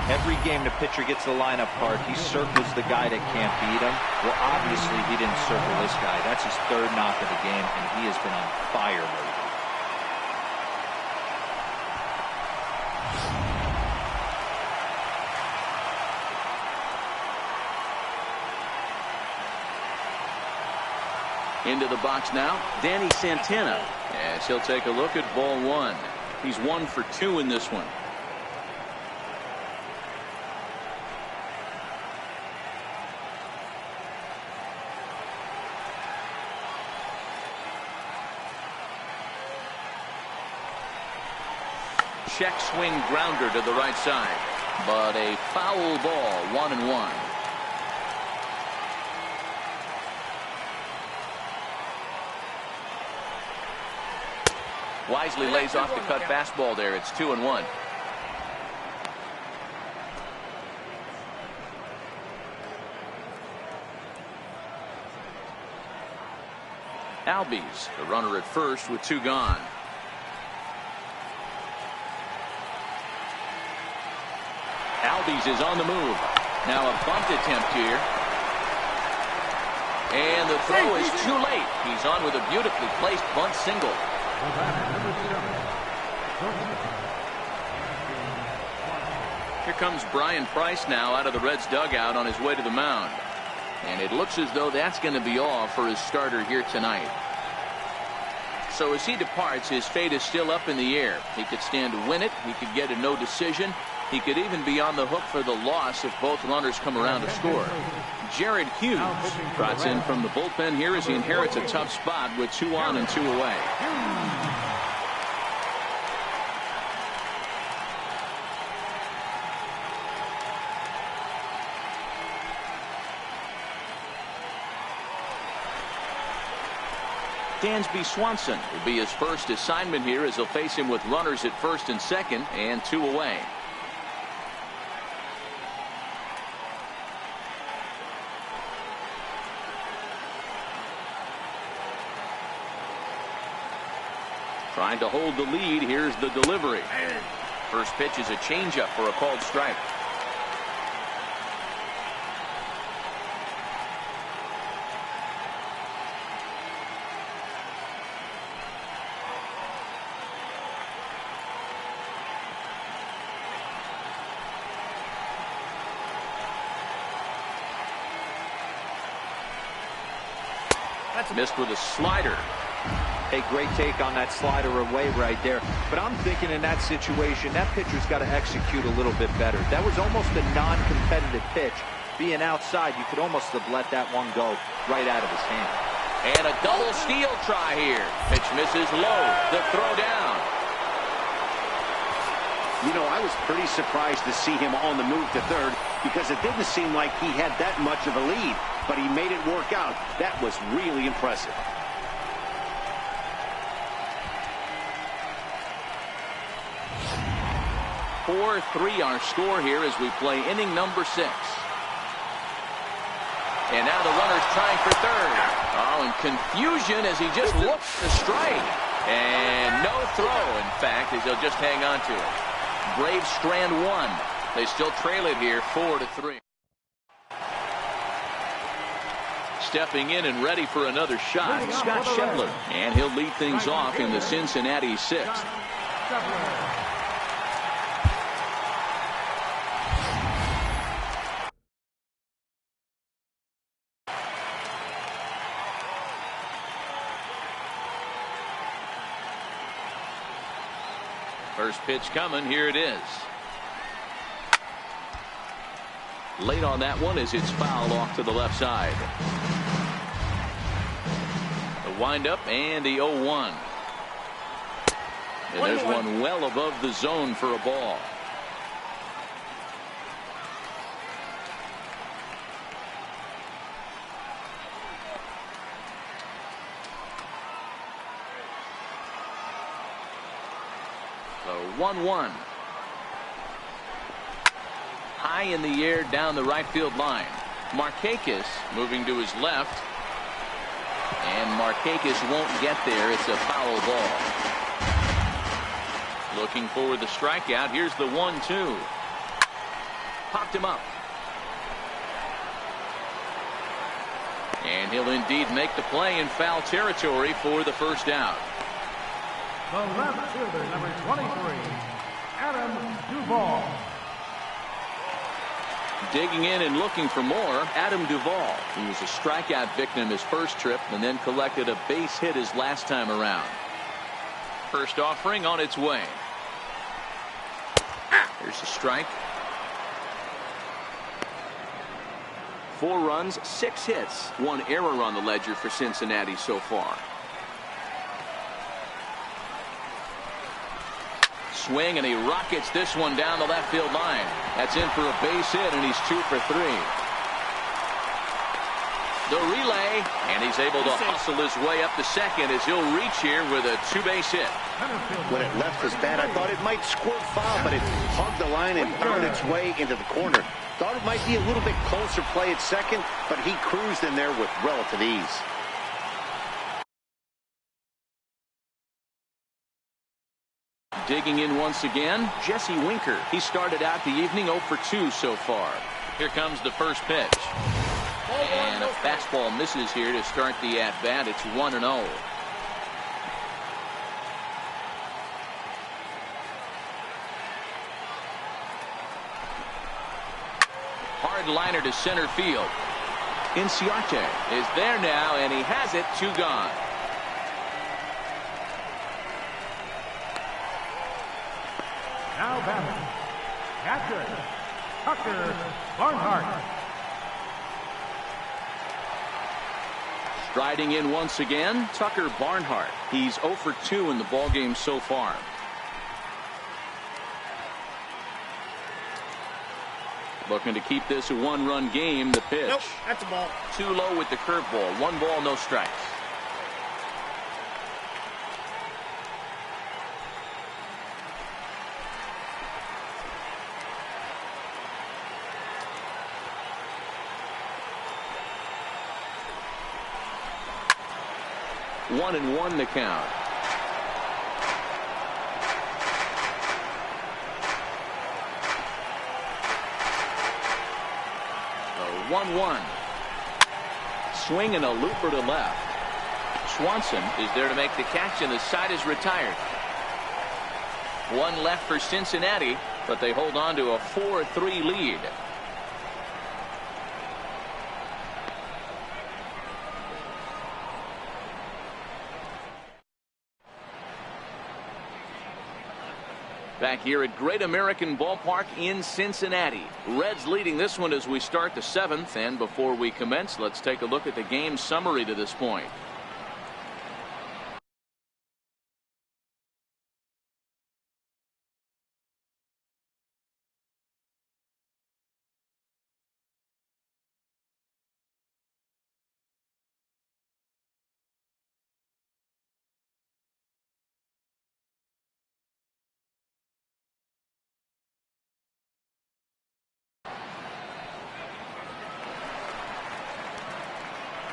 Every game the pitcher gets the lineup card, he circles the guy that can't beat him. Well, obviously he didn't circle this guy. That's his 3rd knock of the game, and he has been on fire lately. Into the box now, Danny Santana. As he'll take a look at ball 1. He's 1 for 2 in this one. Check swing grounder to the right side, but a foul ball. 1-1. Wisely lays off the cut fastball there. It's 2-1. Albies, the runner at first with 2 gone. Albies is on the move. Now a bunt attempt here. And the throw is too late. He's on with a beautifully placed bunt single. Here comes Brian Price now out of the Reds dugout on his way to the mound. And it looks as though that's going to be all for his starter here tonight. So as he departs, his fate is still up in the air. He could stand to win it. He could get a no decision. He could even be on the hook for the loss if both runners come around to score. Jared Hughes trots in from the bullpen here as he inherits a tough spot with 2 on and 2 away. Dansby Swanson will be his first assignment here as he'll face him with runners at first and second and 2 away. Trying to hold the lead. Here's the delivery. First pitch is a changeup for a called strike. That's missed with a slider. A great take on that slider away right there. But I'm thinking in that situation, that pitcher's got to execute a little bit better. That was almost a non-competitive pitch. Being outside, you could almost have let that one go right out of his hand. And a double steal try here. Pitch misses low. The throw down. You know, I was pretty surprised to see him on the move to third because it didn't seem like he had that much of a lead. But he made it work out. That was really impressive. 4-3 our score here as we play inning number 6. And now the runner's trying for third. Oh, and confusion as he just looked to strike. And no throw, in fact, as he'll just hang on to it. Braves strand 1. They still trail it here 4-3. Stepping in and ready for another shot, Scott Schebler. And he'll lead things off in the Cincinnati 6th. First pitch coming. Here it is. Late on that one as it's fouled off to the left side. The windup and the 0-1. And there's one well above the zone for a ball. The 1-1. High in the air down the right field line. Markakis moving to his left. And Markakis won't get there. It's a foul ball. Looking for the strikeout. Here's the 1-2. Popped him up. And he'll indeed make the play in foul territory for the first out. The left fielder, number 23, Adam Duvall. Digging in and looking for more, Adam Duvall. He was a strikeout victim his first trip and then collected a base hit his last time around. First offering on its way. Here's a strike. 4 runs, 6 hits, 1 error on the ledger for Cincinnati so far. Swing, and he rockets this one down the left field line. That's in for a base hit, and he's 2 for 3. The relay, and he's able to hustle his way up to second as he'll reach here with a 2-base hit. When it left his bat, I thought it might squirt foul, but it hugged the line and found its way into the corner. Thought it might be a little bit closer play at second, but he cruised in there with relative ease. Digging in once again, Jesse Winker. He started out the evening 0 for 2 so far. Here comes the first pitch. And a fastball misses here to start the at-bat. It's 1-0. Hard liner to center field. Inciarte is there now, and he has it. 2 gone. Now batting, catcher, Tucker Barnhart. Striding in once again, Tucker Barnhart. He's 0 for 2 in the ballgame so far. Looking to keep this a 1-run game. The pitch. Nope, that's a ball. Too low with the curveball. 1 ball, no strikes. One and one to count. The 1-1. Swing and a looper to left. Swanson is there to make the catch, and the side is retired. 1 left for Cincinnati, but they hold on to a 4-3 lead. Back here at Great American Ballpark in Cincinnati. Reds leading this one as we start the 7th. And before we commence, let's take a look at the game summary to this point.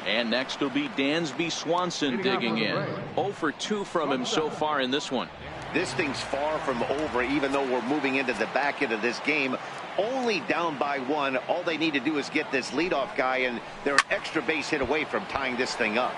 And next will be Dansby Swanson digging in. 0 for 2 from him so far in this one. This thing's far from over, even though we're moving into the back end of this game. Only down by 1. All they need to do is get this leadoff guy, and they're an extra base hit away from tying this thing up.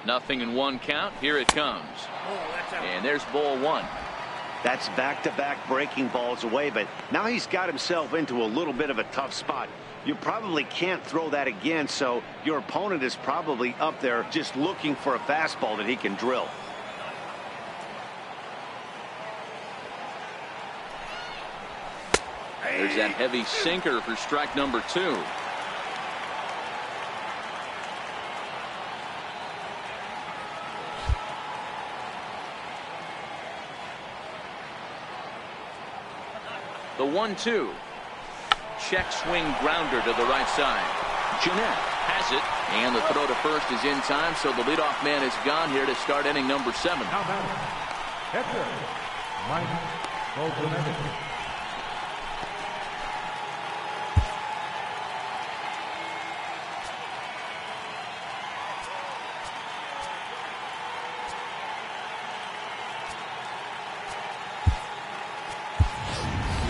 Nothing in one count. Here it comes. Oh, that's out. And there's ball one. That's back-to-back breaking balls away, but now he's got himself into a little bit of a tough spot. You probably can't throw that again, so your opponent is probably up there just looking for a fastball that he can drill. There's that heavy sinker for strike number 2. The 1-2. Check swing grounder to the right side. Jeanette has it, and the throw to first is in time, so the leadoff man is gone here to start inning number 7. How about it? Catcher, Mike Boltonevich.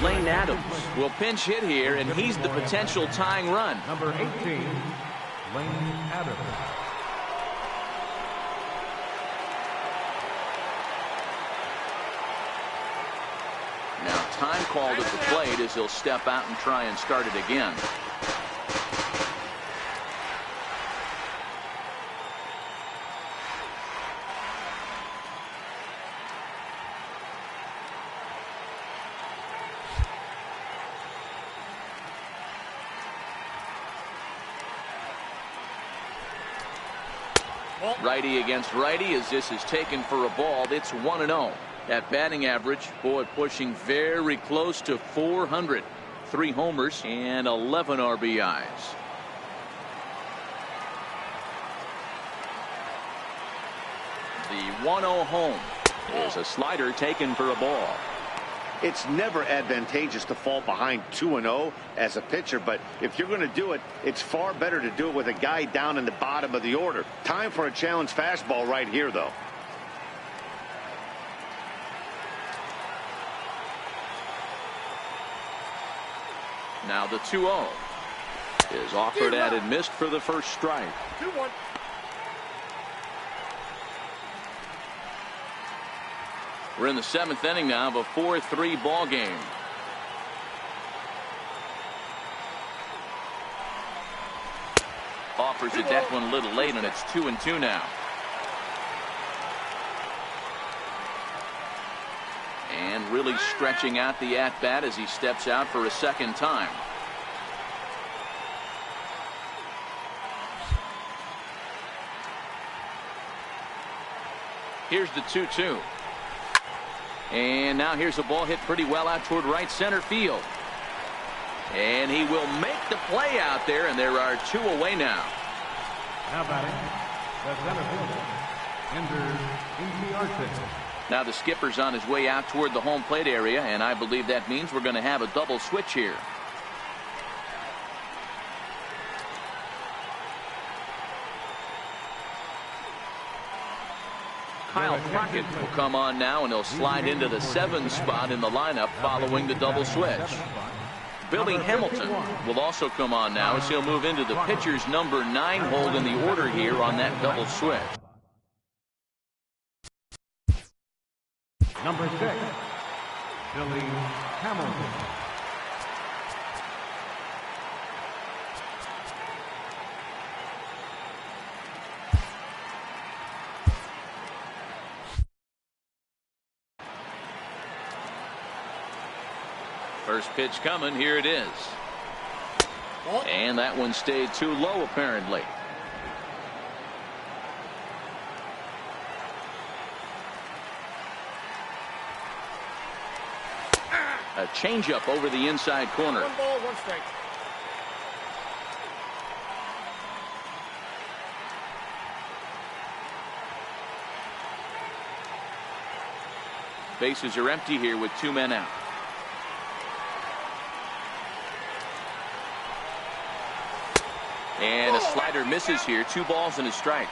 Lane Adams will pinch hit here, and he's the potential tying run. Number 18, Lane Adams. Now time called at the plate as he'll step out and try and start it again. Righty against righty as this is taken for a ball. It's 1-0. That batting average, boy, pushing very close to 400. 3 homers and 11 RBIs. The 1-0 home is a slider taken for a ball. It's never advantageous to fall behind 2-0 as a pitcher, but if you're going to do it, it's far better to do it with a guy down in the bottom of the order. Time for a challenge fastball right here, though. Now the 2-0 is offered at and missed for the first strike. 2-1. We're in the 7th inning now of a 4-3 ball game. Offers it that one a little late, and it's 2-2 now. And really stretching out the at-bat as he steps out for a second time. Here's the 2-2. And now here's a ball hit pretty well out toward right center field. And he will make the play out there, and there are 2 away now. Now batting, the center fielder, Ender Infiarte. Now the skipper's on his way out toward the home plate area, and I believe that means we're going to have a double switch here. Kyle Crockett will come on now, and he'll slide into the 7 spot in the lineup following the double switch. Billy Hamilton will also come on now as he'll move into the pitcher's number 9 hold in the order here on that double switch. Number 6, Billy Hamilton. First pitch coming. Here it is. And that one stayed too low, apparently. A changeup over the inside corner. 1 ball, 1 strike. Bases are empty here with 2 men out. And a slider misses here. 2 balls and a strike.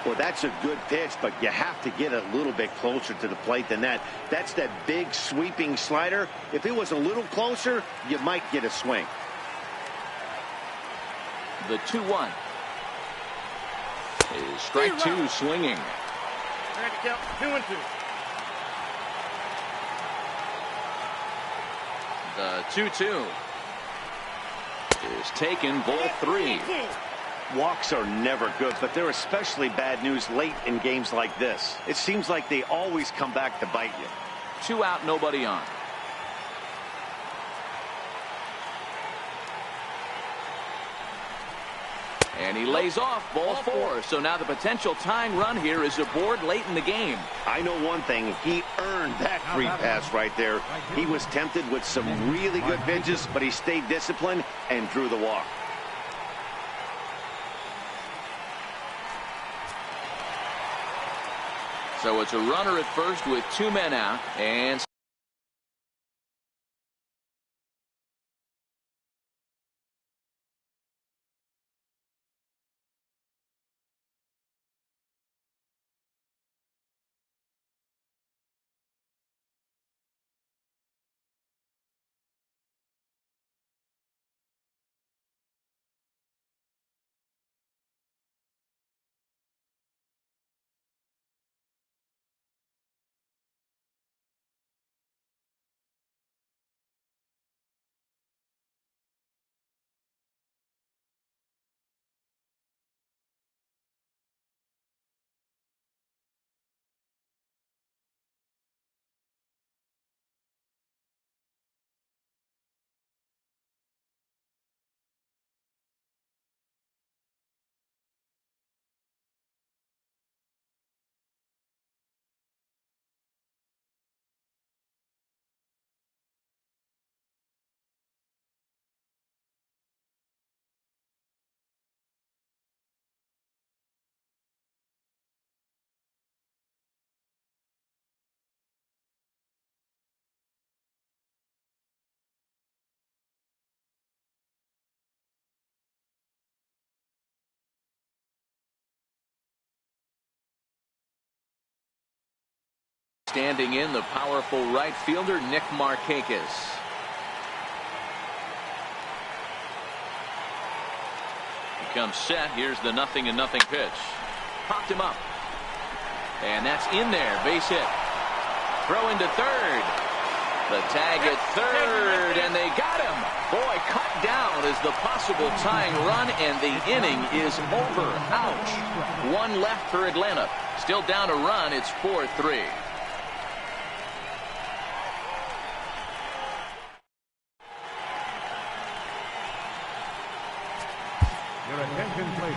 Well, that's a good pitch, but you have to get a little bit closer to the plate than that. That's that big sweeping slider. If it was a little closer, you might get a swing. The 2-1 Strike two swinging. Ready to count 2-2. The 2-2 is taken, ball three. Walks are never good, but they're especially bad news late in games like this. It seems like they always come back to bite you. 2 out, nobody on. And he lays off, ball four. So now the potential tying run here is aboard late in the game. I know one thing. He earned that free pass right there. He was tempted with some really good pitches, but he stayed disciplined and drew the walk. So it's a runner at first with 2 men out. And standing in, the powerful right fielder, Nick Markakis. He comes set. Here's the 0-0 pitch. Popped him up. And that's in there. Base hit. Throw into third. The tag at third, and they got him. Boy, cut down is the possible tying run, and the inning is over. Ouch. 1 left for Atlanta. Still down a run. It's 4-3. Your attention, please.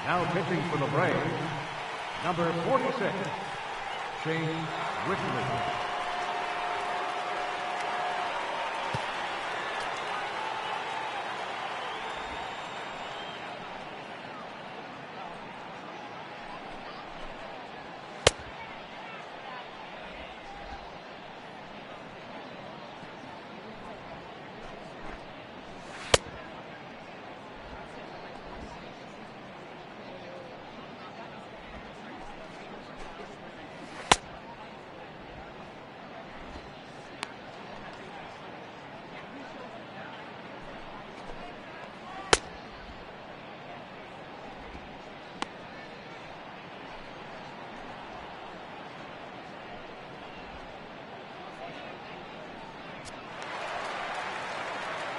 Now pitching for the Braves, number 46, Shane Whitley.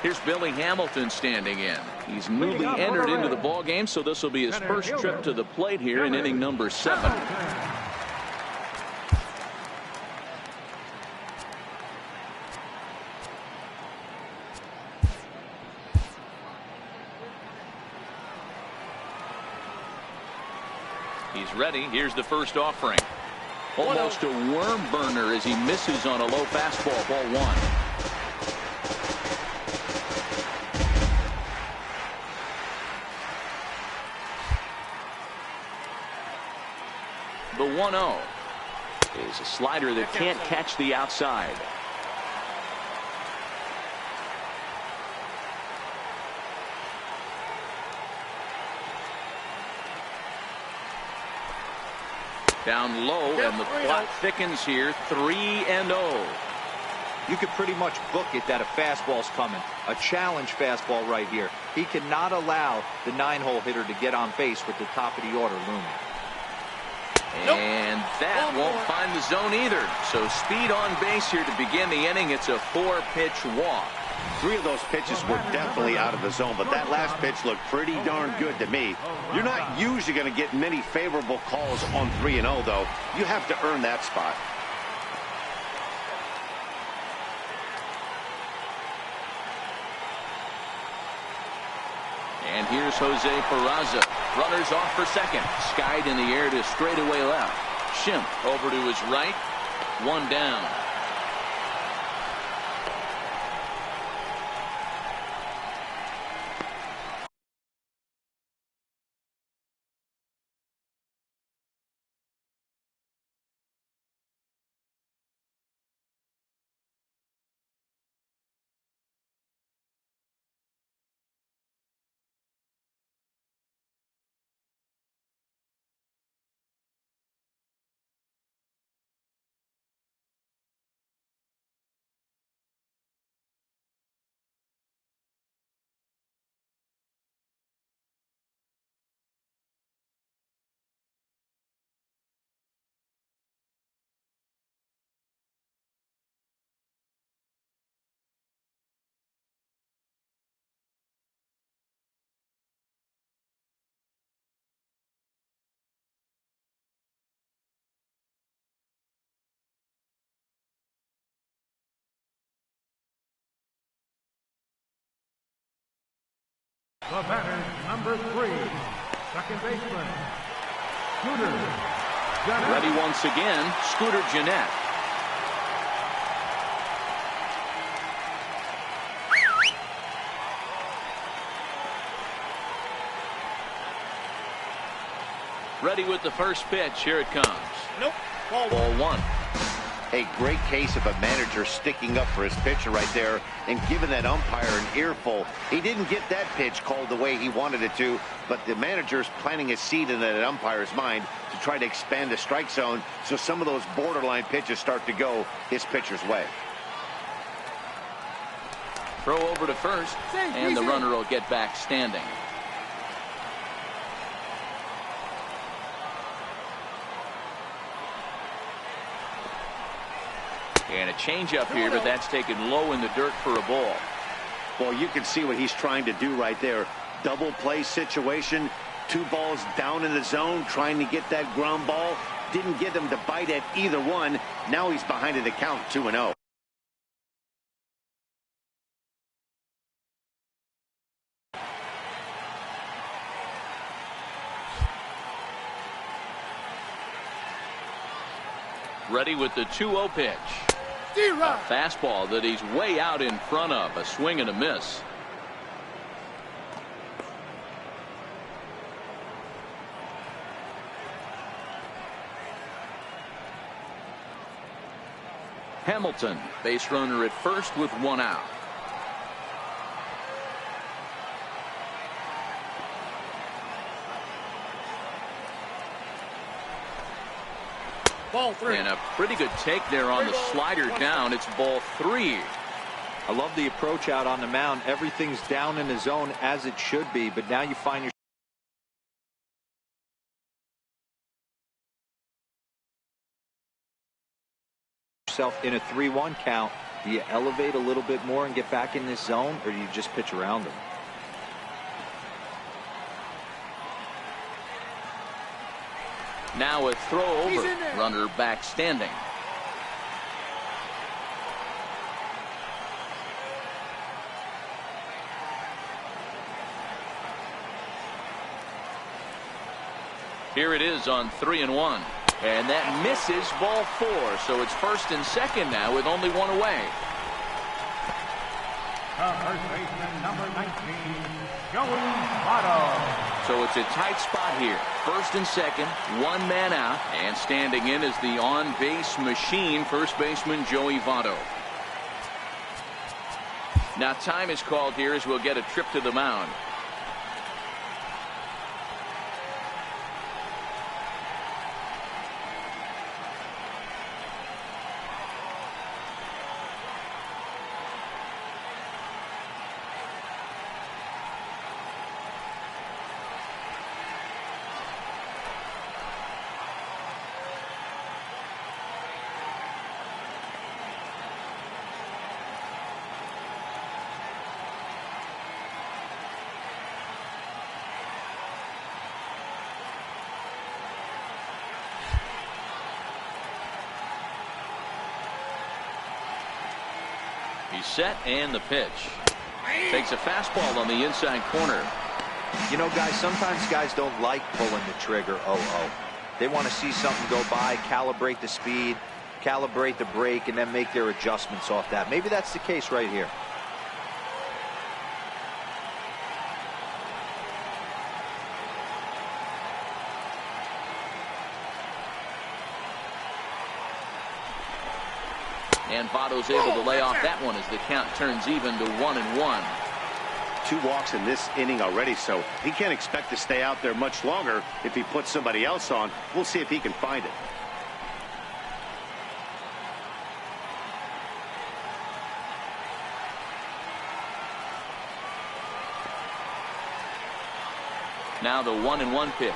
Here's Billy Hamilton standing in. He's newly entered into the ball game, so this will be his first trip to the plate here in inning number 7. He's ready. Here's the first offering. Almost a worm burner as he misses on a low fastball. Ball 1. The 1-0 is a slider that can't catch the outside. Down low, and the plot thickens here. 3-0. You could pretty much book it that a fastball's coming. A challenge fastball right here. He cannot allow the 9-hole hitter to get on base with the top of the order looming. And that won't find the zone either. So speed on base here to begin the inning. It's a 4-pitch walk. 3 of those pitches were definitely out of the zone, but that last pitch looked pretty darn good to me. You're not usually going to get many favorable calls on 3-0, though. You have to earn that spot. And here's Jose Peraza. Runners off for second. Skied in the air to straightaway left. Schimpf over to his right. 1 down. The batter, number 3, second baseman, Scooter Gennett. Ready once again, Scooter Gennett. Ready with the first pitch. Here it comes. Nope. Ball Ball 1. A great case of a manager sticking up for his pitcher right there and giving that umpire an earful. He didn't get that pitch called the way he wanted it to, but the manager's planting a seed in that umpire's mind to try to expand the strike zone so some of those borderline pitches start to go his pitcher's way. Throw over to first, and the runner will get back standing. And a changeup here, but that's taken low in the dirt for a ball. Well, you can see what he's trying to do right there. Double play situation, 2 balls down in the zone, trying to get that ground ball. Didn't get him to bite at either one. Now he's behind in the count, 2-0. Ready with the 2-0 pitch. A fastball that he's way out in front of. A swing and a miss. Hamilton, base runner at first with 1 out. Ball 3. And a pretty good take there on the slider down. It's ball 3. I love the approach out on the mound. Everything's down in the zone as it should be, but now you find yourself in a 3-1 count. Do you elevate a little bit more and get back in this zone, or do you just pitch around them? Now a throw over. Runner back standing. Here it is on 3-1. And that misses ball 4. So it's first and second now with only 1 away. First baseman, number 19, Joey Votto. So it's a tight spot here. First and second, 1 man out. And standing in is the on-base machine, first baseman Joey Votto. Now time is called here as we'll get a trip to the mound. He's set and the pitch. Takes a fastball on the inside corner. You know, guys, sometimes guys don't like pulling the trigger. They want to see something go by, calibrate the speed, calibrate the brake, and then make their adjustments off that. Maybe that's the case right here. And Votto's able to lay off that one as the count turns even to 1-1. 2 walks in this inning already, so he can't expect to stay out there much longer. If he puts somebody else on, we'll see if he can find it. Now the 1-1 pitch.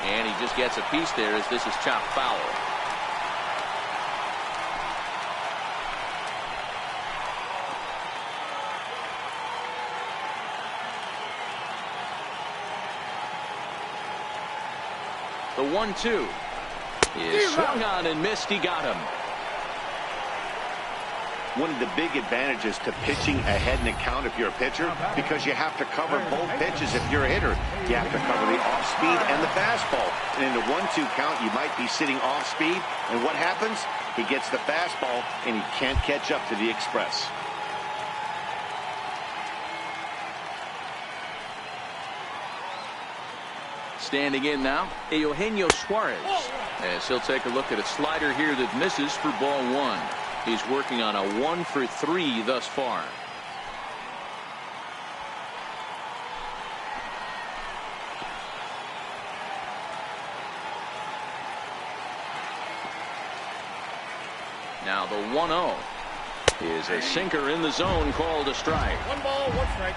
And he just gets a piece there as this is chopped foul. The 1-2 is swung on and missed. He got him. One of the big advantages to pitching ahead in the count if you're a pitcher, because you have to cover both pitches if you're a hitter. You have to cover the off speed and the fastball. And in the 1-2 count, you might be sitting off speed. And what happens? He gets the fastball, and he can't catch up to the express. Standing in now, Eugenio Suarez, as he'll take a look at a slider here that misses for ball 1. He's working on a 1 for 3 thus far. Now the 1-0 is a sinker in the zone, called a strike. 1 ball, 1 strike.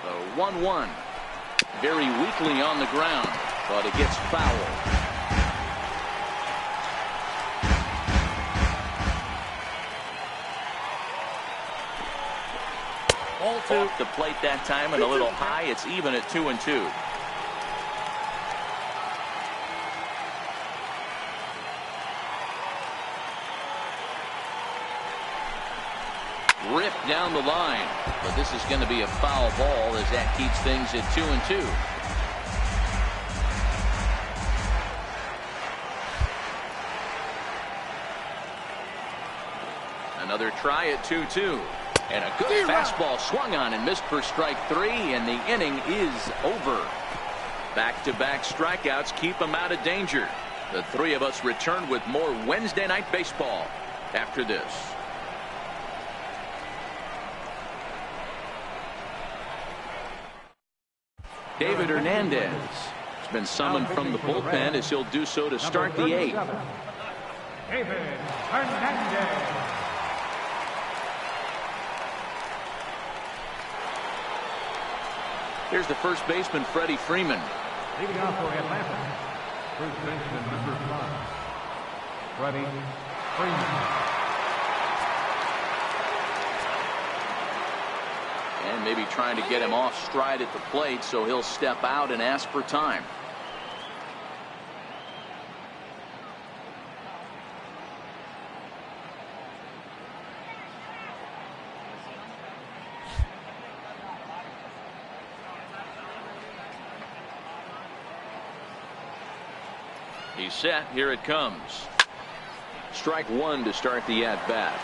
The 1-1. Very weakly on the ground, but it gets fouled. Ball 2. Off the plate that time and a little high. It's even at 2-2. Ripped down the line, but this is going to be a foul ball as that keeps things at 2-2. Another try at 2-2, and a good fastball swung on and missed for strike 3, and the inning is over. Back-to-back strikeouts keep them out of danger. The three of us return with more Wednesday Night Baseball after this. David Hernandez has been summoned from the bullpen as he'll do so to start the 8th. David Hernandez. Here's the first baseman, Freddie Freeman. Leading off for Atlanta, first baseman number 5, Freddie Freeman. And maybe trying to get him off stride at the plate, so he'll step out and ask for time. He's set. Here it comes. Strike 1 to start the at-bat.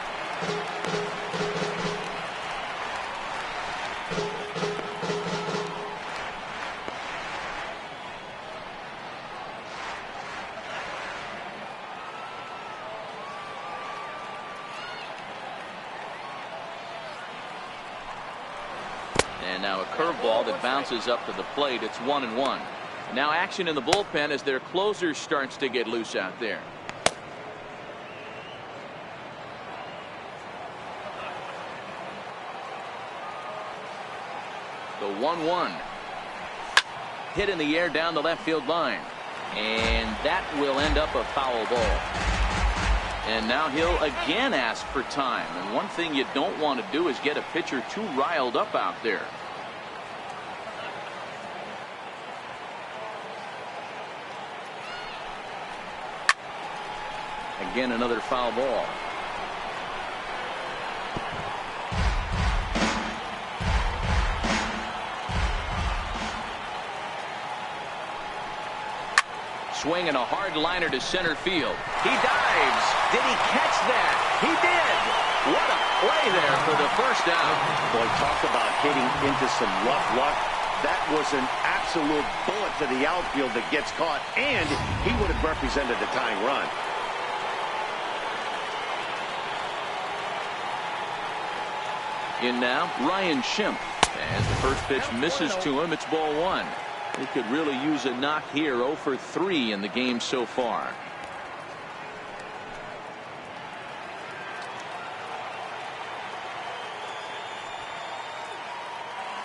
And now a curveball that bounces up to the plate. It's 1-1. Now action in the bullpen as their closer starts to get loose out there. The 1-1. Hit in the air down the left field line. And that will end up a foul ball. And now he'll again ask for time. And one thing you don't want to do is get a pitcher too riled up out there. Again, another foul ball. Swinging a hard liner to center field. He dives. Did he catch that? He did. What a play there for the first out. Boy, talk about hitting into some rough luck. That was an absolute bullet to the outfield that gets caught, and he would have represented the tying run. In now, Ryan Schimpf. As the first pitch misses to him, it's ball one. He could really use a knock here. 0 for 3 in the game so far.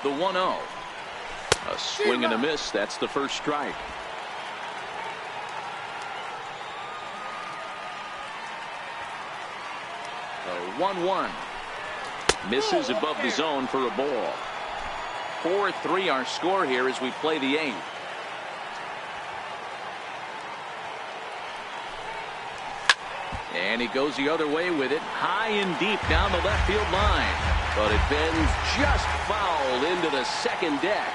The 1-0. A swing and a miss. That's the first strike. The 1-1. Misses above the zone for a ball. 4-3 our score here as we play the 8th. And he goes the other way with it, high and deep down the left field line. But it bends just foul into the second deck.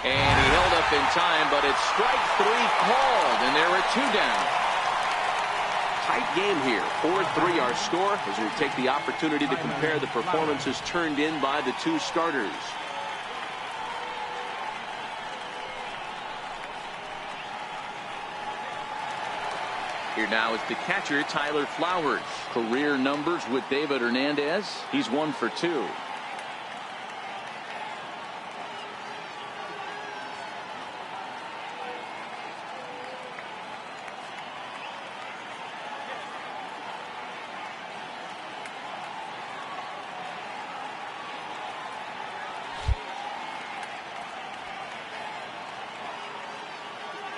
And he held up in time, but it's strike 3 called, and there are 2 down. Tight game here. 4-3 our score as we take the opportunity to compare the performances turned in by the 2 starters. Here now is the catcher, Tyler Flowers. Career numbers with David Hernandez. He's 1 for 2.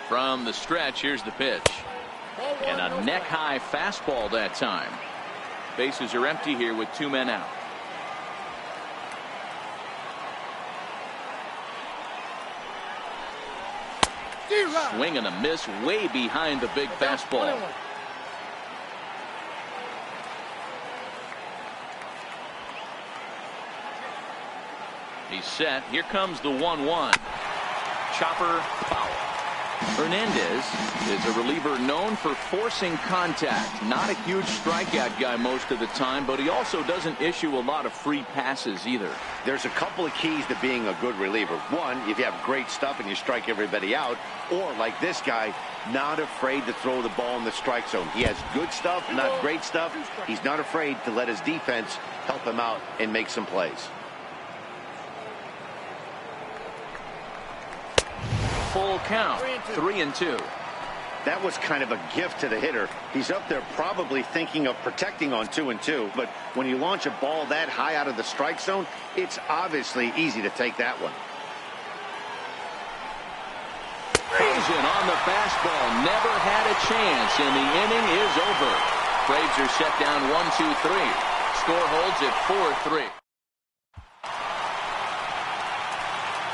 From the stretch, here's the pitch. And a neck-high fastball that time. Bases are empty here with 2 men out. Swing and a miss way behind the big fastball. He's set. Here comes the 1-1. Chopper foul. Hernandez is a reliever known for forcing contact. Not a huge strikeout guy most of the time, but he also doesn't issue a lot of free passes either. There's a couple of keys to being a good reliever. One, if you have great stuff and you strike everybody out, or like this guy, not afraid to throw the ball in the strike zone. He has good stuff, not great stuff. He's not afraid to let his defense help him out and make some plays. Full count, 3-2. That was kind of a gift to the hitter. He's up there probably thinking of protecting on 2-2, but when you launch a ball that high out of the strike zone, it's obviously easy to take that one. Asian on the fastball, never had a chance, and the inning is over. Braves are set down 1-2-3. Score holds at 4-3.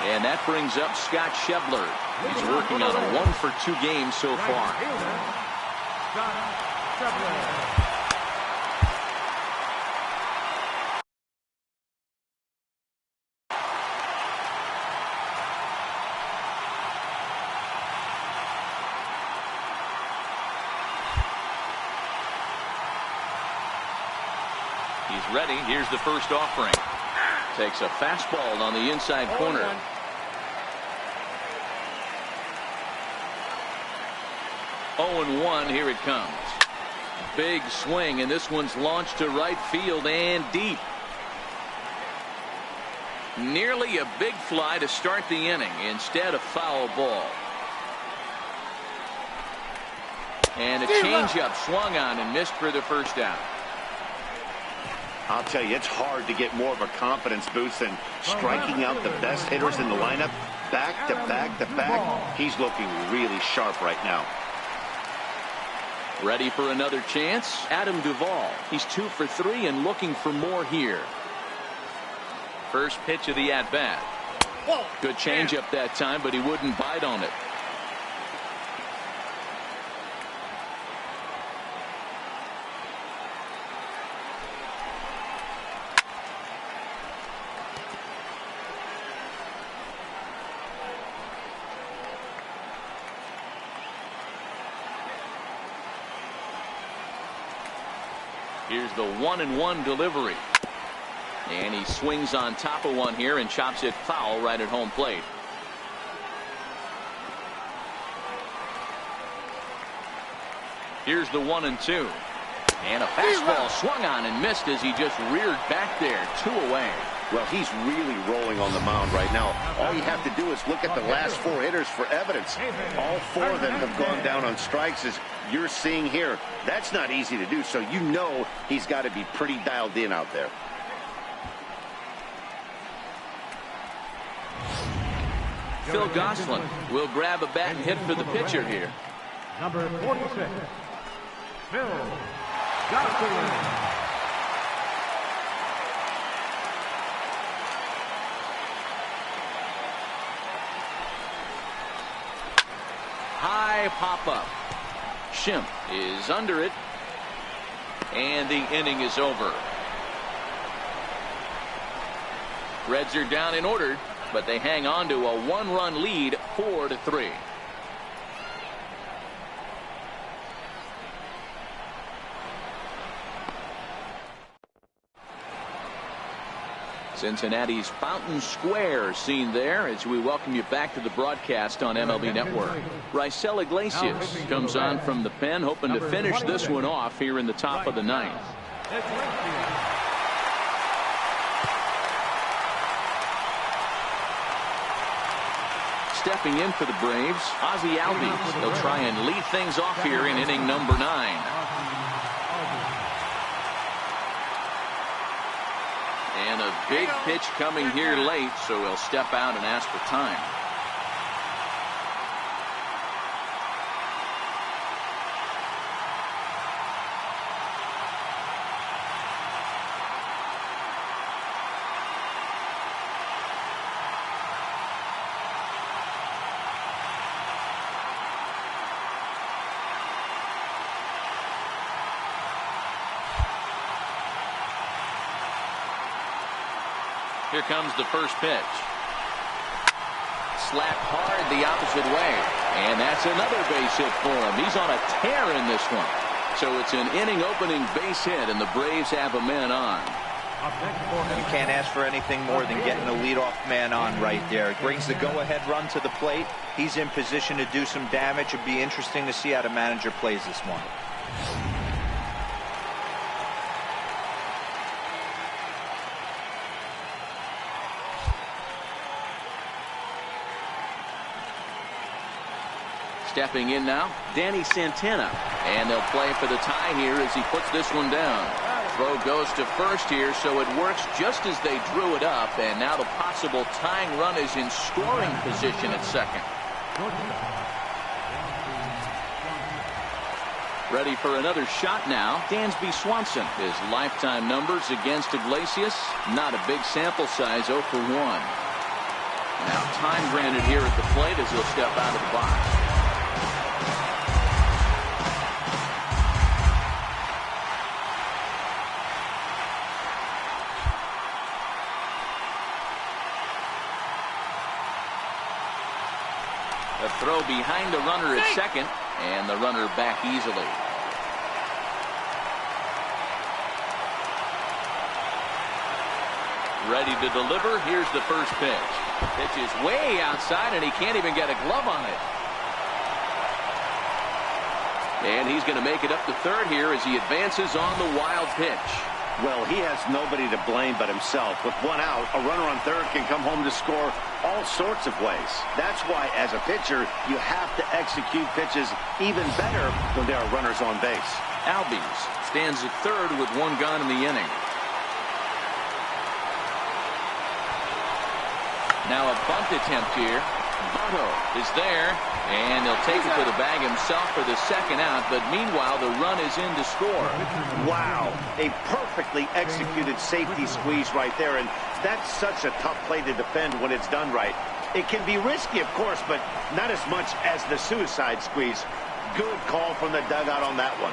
And that brings up Scott Schebler. He's working on a 1 for 2 game so far. He's ready. Here's the first offering. Takes a fastball on the inside corner. 0-1, here it comes. Big swing, and this one's launched to right field and deep. Nearly a big fly to start the inning. Instead, a foul ball. And a changeup swung on and missed for the first out. I'll tell you, it's hard to get more of a confidence boost than striking out the best hitters in the lineup. Back to back to back. He's looking really sharp right now. Ready for another chance? Adam Duvall. He's 2 for 3 and looking for more here. First pitch of the at-bat. Good changeup that time, but he wouldn't bite on it. Here's the 1-1 delivery. And he swings on top of one here and chops it foul right at home plate. Here's the 1-2. And a fastball swung on and missed as he just reared back there. 2 away. Well, he's really rolling on the mound right now. All you have to do is look at the last 4 hitters for evidence. All 4 of them have gone down on strikes, as you're seeing here. That's not easy to do, so you know he's got to be pretty dialed in out there. Phil Gosselin will grab a bat and hit for the pitcher here. Number 46, Phil Gosselin. High pop-up. Schimpf is under it. And the inning is over. Reds are down and ordered, but they hang on to a 1-run lead, 4-3. Cincinnati's Fountain Square scene there as we welcome you back to the broadcast on MLB Network. Raisel Iglesias comes on from the pen, hoping to finish this one off here in the top of the 9th. Stepping in for the Braves, Ozzie Albies. They'll try and lead things off here in inning number 9. And a big pitch coming here late, so he'll step out and ask for time. Here comes the first pitch. Slapped hard the opposite way. And that's another base hit for him. He's on a tear in this one. So it's an inning opening base hit, and the Braves have a man on. You can't ask for anything more than getting a leadoff man on right there. It brings the go-ahead run to the plate. He's in position to do some damage. It'd be interesting to see how the manager plays this one. Stepping in now, Danny Santana. And they'll play for the tie here as he puts this one down. Throw goes to first here, so it works just as they drew it up. And now the possible tying run is in scoring position at second. Ready for another shot now, Dansby Swanson. His lifetime numbers against Iglesias, not a big sample size, 0 for 1. Now time granted here at the plate as he'll step out of the box. A throw behind the runner at second, and the runner back easily. Ready to deliver. Here's the first pitch. Pitch is way outside, and he can't even get a glove on it. And he's going to make it up to third here as he advances on the wild pitch. Well, he has nobody to blame but himself. With one out, a runner on third can come home to score all sorts of ways. That's why, as a pitcher, you have to execute pitches even better when there are runners on base. Albies stands at third with 1 gone in the inning. Now a bunt attempt here. Votto is there, and he'll take it to the bag himself for the second out, but meanwhile the run is in to score. Wow, a perfectly executed safety squeeze right there, and that's such a tough play to defend when it's done right. It can be risky, of course, but not as much as the suicide squeeze. Good call from the dugout on that one.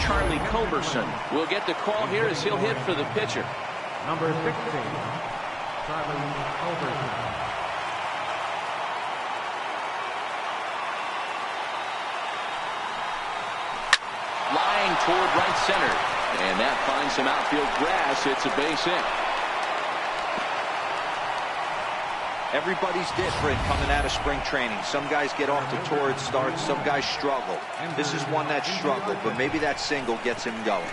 Charlie Culberson will get the call here as he'll hit for the pitcher. Number 16, Charlie Culberson. Flying toward right center. And that finds some outfield grass. It's a base hit. Everybody's different coming out of spring training. Some guys get off to torrid starts. Some guys struggle. This is one that struggled, but maybe that single gets him going.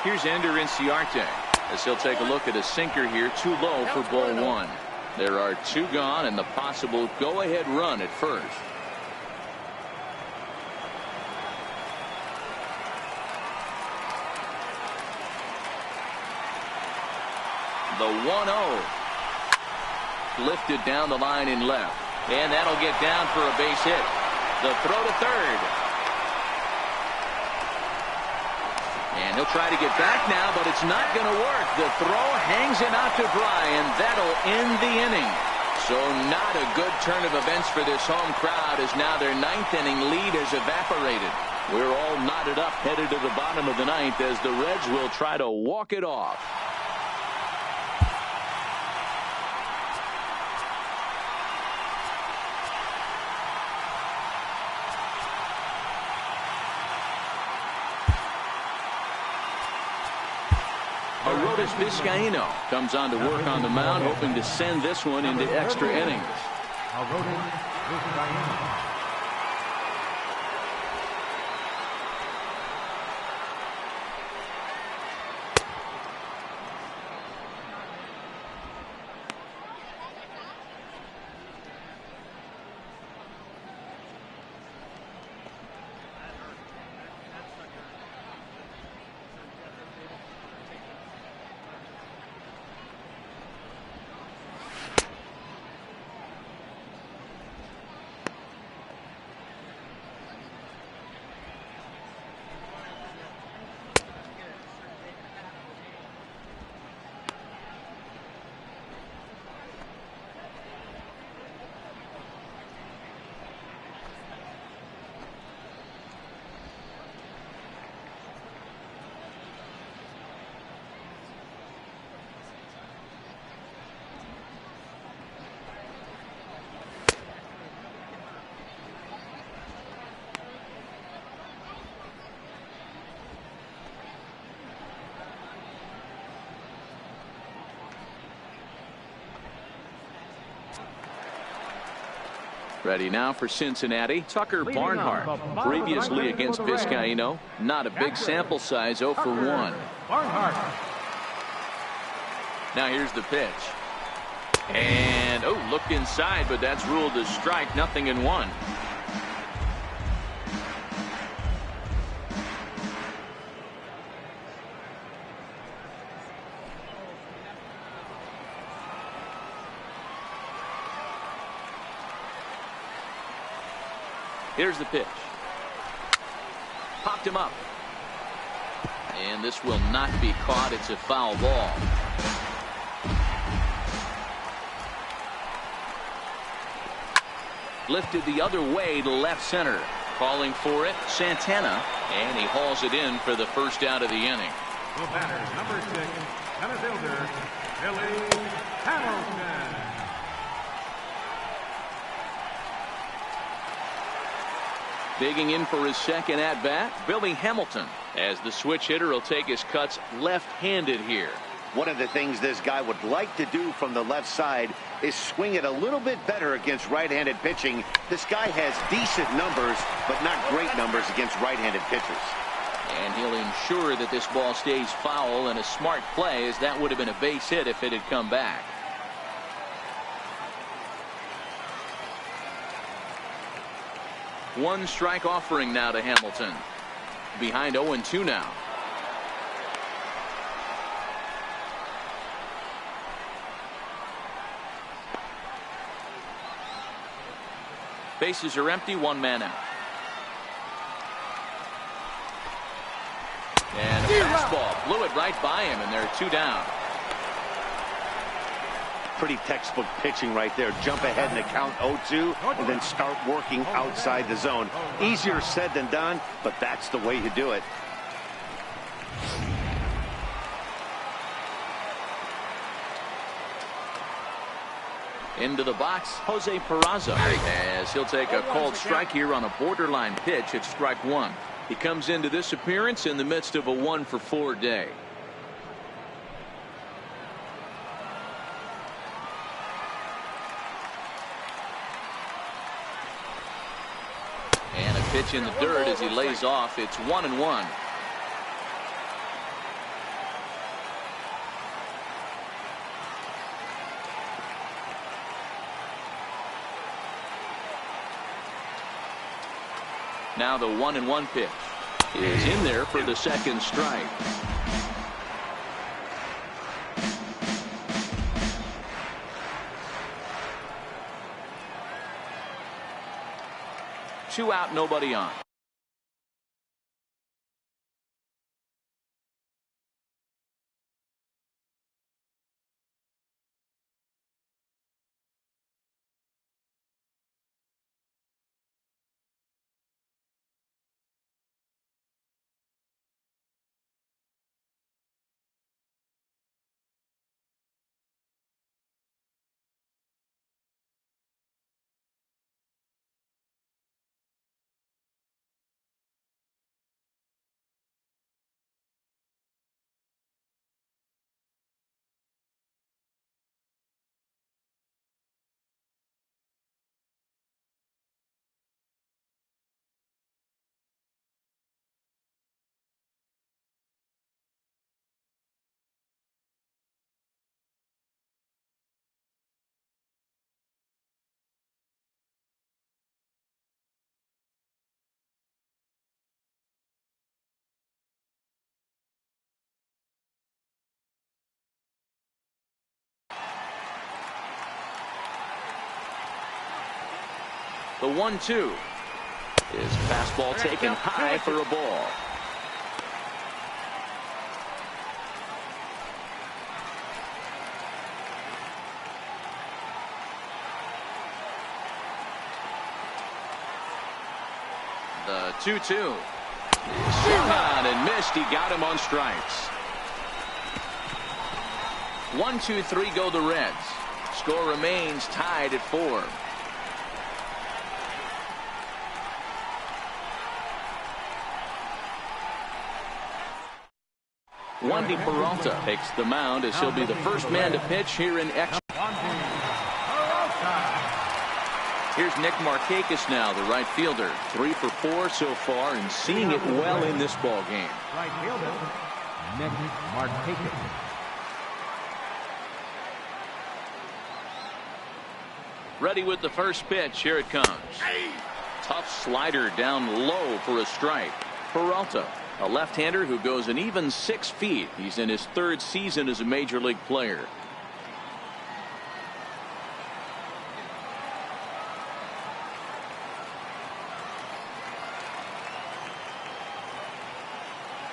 Here's Ender Inciarte as he'll take a look at a sinker here, too low for ball one. There are two gone and the possible go-ahead run at first. The 1-0 lifted down the line in left, and that'll get down for a base hit. The throw to third. And he'll try to get back now, but it's not going to work. The throw hangs him out to dry, and that'll end the inning. So not a good turn of events for this home crowd, as now their ninth inning lead has evaporated. We're all knotted up, headed to the bottom of the ninth, as the Reds will try to walk it off. Aroldis Vizcaíno comes on to work on the mound, hoping to send this one into extra innings. Aroldis Vizcaíno. Ready now for Cincinnati, Tucker Barnhart. Previously against Vizcaíno, not a big sample size, 0 for 1. Barnhart. Now here's the pitch. And, looked inside, but that's ruled a strike, 0-1. Here's the pitch. Popped him up. And this will not be caught. It's a foul ball. Lifted the other way to left center. Calling for it, Santana. And he hauls it in for the first out of the inning. The batter, number 6, center fielder, Billy Hamilton. Digging in for his second at-bat, Billy Hamilton, as the switch hitter will take his cuts left-handed here. One of the things this guy would like to do from the left side is swing it a little bit better against right-handed pitching. This guy has decent numbers, but not great numbers against right-handed pitchers. And he'll ensure that this ball stays foul, and a smart play, as that would have been a base hit if it had come back. One strike offering now to Hamilton. Behind 0-2 now. Bases are empty, one man out. And a fastball blew threw it right by him, and they're 2 down. Pretty textbook pitching right there. Jump ahead in the count 0-2 and then start working outside the zone. Easier said than done, but that's the way you do it. Into the box, Jose Peraza, as he'll take a called strike here on a borderline pitch at strike 1. He comes into this appearance in the midst of a 1-for-4 day. And a pitch in the dirt as he lays off. It's 1-1. Now the 1-1 pitch is in there for the second strike. Two out, nobody on. The 1-2 is fastball taken high for a ball. The 2-2 swung on and missed. He got him on strikes. 1-2-3 go the Reds. Score remains tied at 4. Wandy Peralta takes the mound as he'll be the first man to pitch here in extra. Here's Nick Markakis now, the right fielder. 3 for 4 so far and seeing it well in this ball game. Right fielder, Nick Markakis. Ready with the first pitch. Here it comes. Tough slider down low for a strike. Peralta, a left-hander who goes an even 6 feet. He's in his 3rd season as a major league player.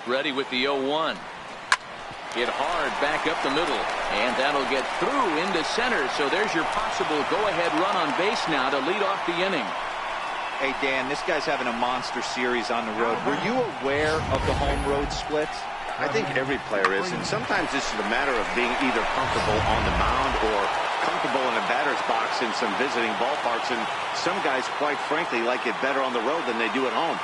Ready with the 0-1. Hit hard back up the middle, and that'll get through into center. So there's your possible go-ahead run on base now to lead off the inning. Hey, Dan, this guy's having a monster series on the road. Were you aware of the home-road splits? I think every player is, and sometimes this is a matter of being either comfortable on the mound or comfortable in a batter's box in some visiting ballparks, and some guys, quite frankly, like it better on the road than they do at home.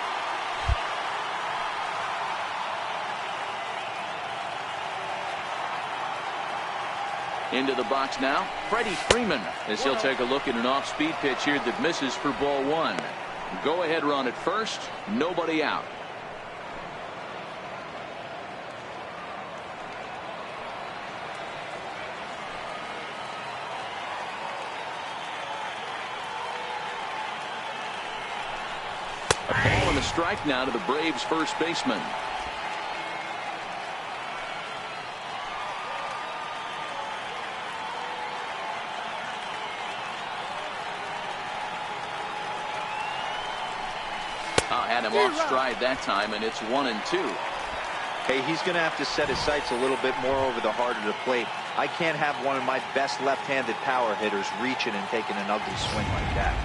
Into the box now, Freddie Freeman, as he'll take a look at an off-speed pitch here that misses for ball 1. Go-ahead run at first, nobody out. A ball and a strike now to the Braves' first baseman. Had him off stride that time, and it's 1-2. Hey, he's going to have to set his sights a little bit more over the heart of the plate. I can't have one of my best left-handed power hitters reaching and taking an ugly swing like that.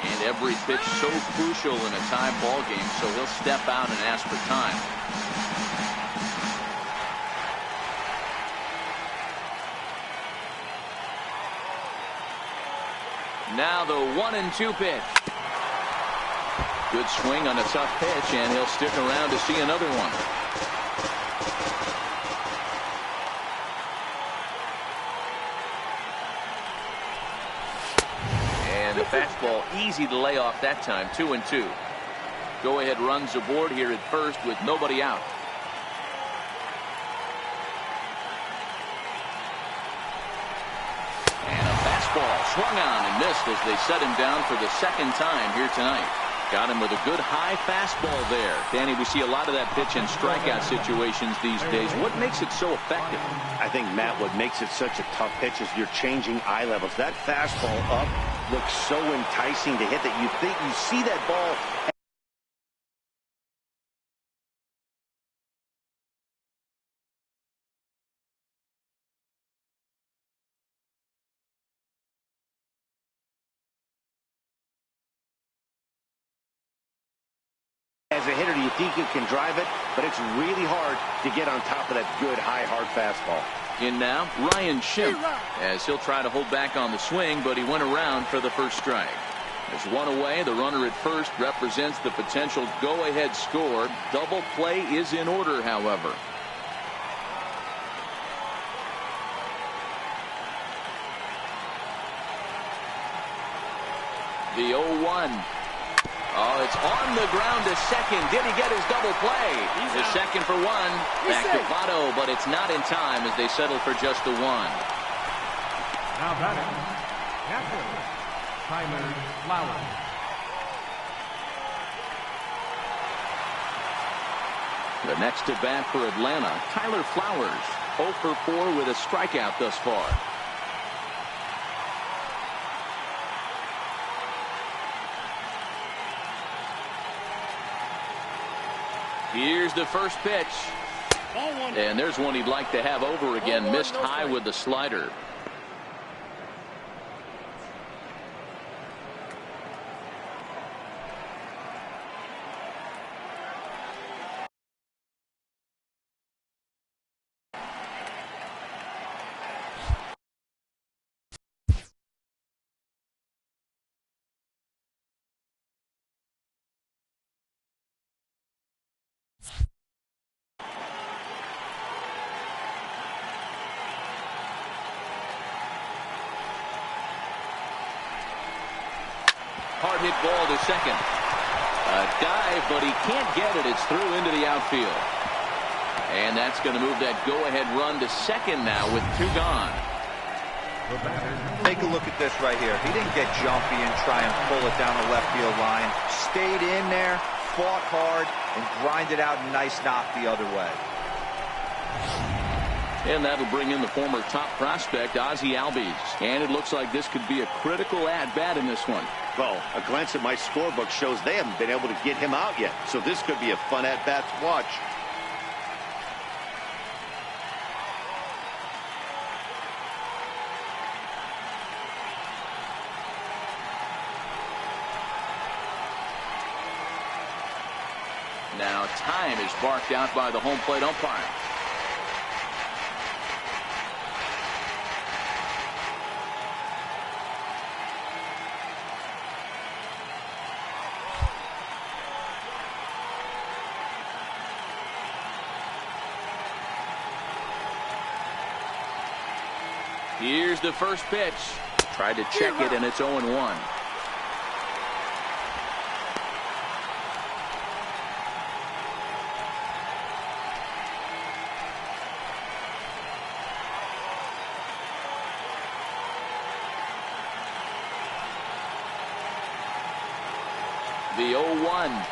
And every pitch so crucial in a tie ball game, so he'll step out and ask for time. Now the 1-2 pitch. Good swing on a tough pitch, and he'll stick around to see another one. And the fastball easy to lay off that time. 2-2. Go ahead runs aboard here at first with nobody out. And a fastball swung on and missed as they set him down for the second time here tonight. Got him with a good high fastball there. Danny, we see a lot of that pitch in strikeout situations these days. What makes it so effective? I think, Matt, what makes it such a tough pitch is you're changing eye levels. That fastball up looks so enticing to hit that you think you see that ball. As a hitter, do you think you can drive it? But it's really hard to get on top of that good, high, hard fastball. In now, Ryan Schimpf, as he'll try to hold back on the swing, but he went around for the first strike. There's one away. The runner at first represents the potential go-ahead score. Double play is in order, however. The 0-1. Oh, it's on the ground to second. Did he get his double play? The second for one. Back to Votto, but it's not in time as they settle for just the one. Now batting, catcher, Tyler Flowers. The next to bat for Atlanta, Tyler Flowers. 0 for 4 with a strikeout thus far. Here's the first pitch. And there's one he'd like to have over again. Missed high with the slider. Hard hit ball to second. A dive, but he can't get it. It's through into the outfield. And that's going to move that go-ahead run to second now with 2 gone. Take a look at this right here. He didn't get jumpy and try and pull it down the left field line. Stayed in there, fought hard, and grinded out a nice knock the other way. And that'll bring in the former top prospect, Ozzie Albies. And it looks like this could be a critical at-bat in this one. Well, a glance at my scorebook shows they haven't been able to get him out yet. So this could be a fun at-bat to watch. Now time is barked out by the home plate umpire. Here's the first pitch. Tried to check it, and it's 0-1. The 0-1.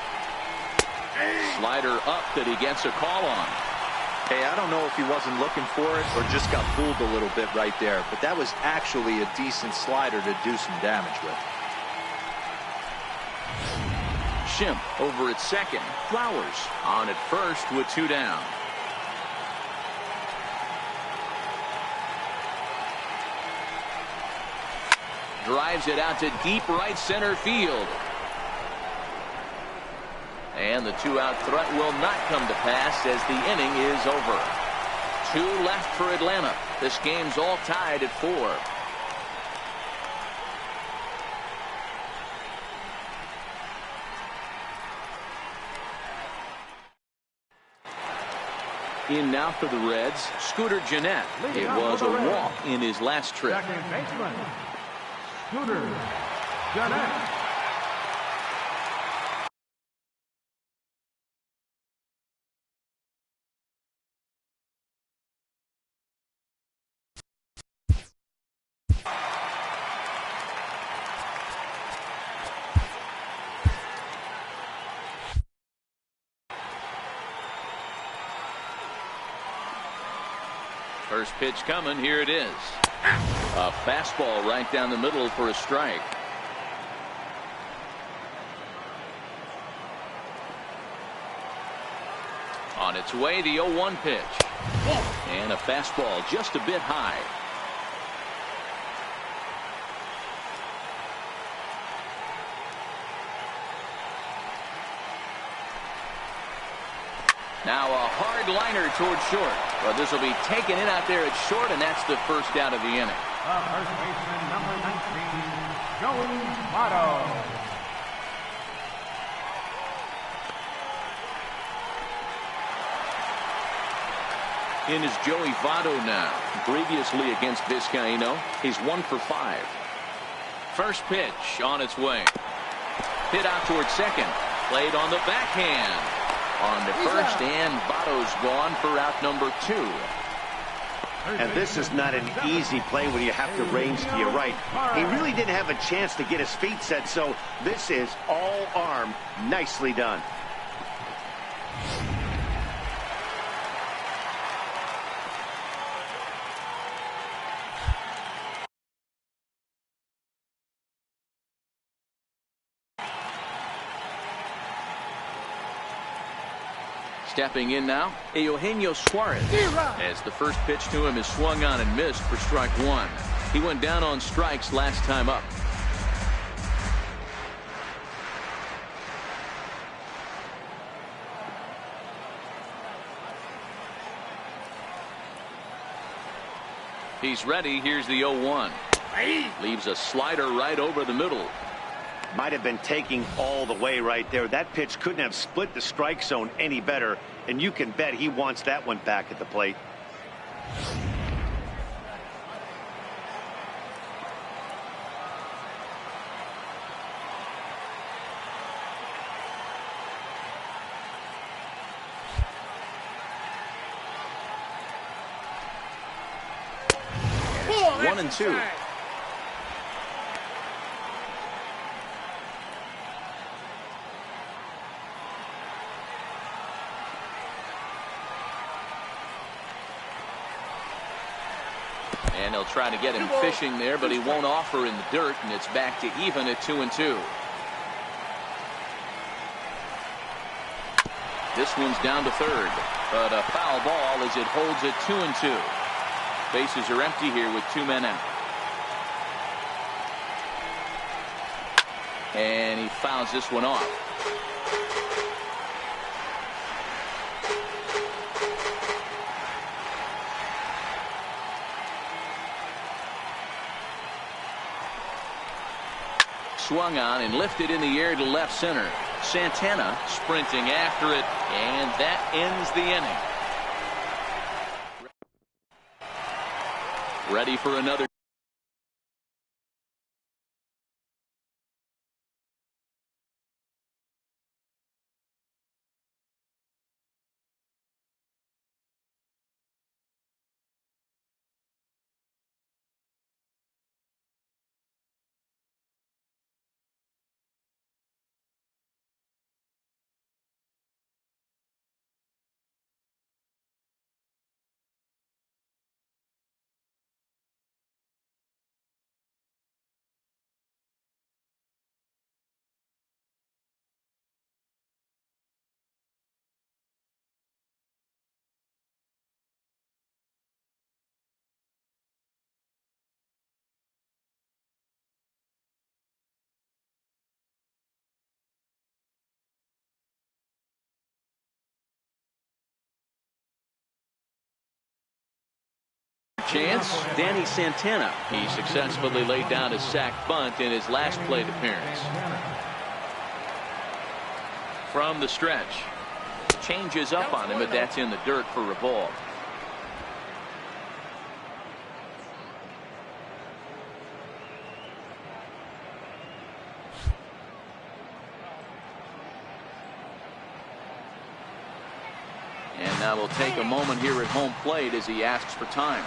Slider up that he gets a call on. Hey, I don't know if he wasn't looking for it or just got fooled a little bit right there, but that was actually a decent slider to do some damage with. Shimp over at second. Flowers on at first with 2 down. Drives it out to deep right center field. And the 2-out threat will not come to pass as the inning is over. 2 left for Atlanta. This game's all tied at 4. In now for the Reds, Scooter Gennett. It was a walk in his last trip. Second baseman, Scooter Gennett. First pitch coming. Here it is. A fastball right down the middle for a strike. On its way, the 0-1 pitch. And a fastball just a bit high. Now a hard liner towards short. Well, this will be taken in out there at short, and that's the first out of the inning. First baseman, number 19, Joey Votto. In is Joey Votto now. Previously against Vizcaíno, he's 1 for 5. First pitch on its way. Hit out towards second. Played on the backhand. On to first, and Votto's gone for out number 2. And this is not an easy play when you have to range to your right. He really didn't have a chance to get his feet set, so this is all arm. Nicely done. Stepping in now, Eugenio Suarez. As the first pitch to him is swung on and missed for strike 1. He went down on strikes last time up. He's ready. Here's the 0-1. Leaves a slider right over the middle. Might have been taking all the way right there. That pitch couldn't have split the strike zone any better, and you can bet he wants that one back at the plate. It's 1-2. And they'll try to get him fishing there, but he won't offer in the dirt, and it's back to even at 2-2. This one's down to third, but a foul ball as it holds at 2-2. Bases are empty here with 2 men out. And he fouls this one off. Swung on and lifted in the air to left center. Santana sprinting after it, and that ends the inning. Ready for another. chance. Danny Santana. He successfully laid down a sac bunt in his last plate appearance. From the stretch. Changes up on him, but that's in the dirt for a ball. And now we'll take a moment here at home plate as he asks for time.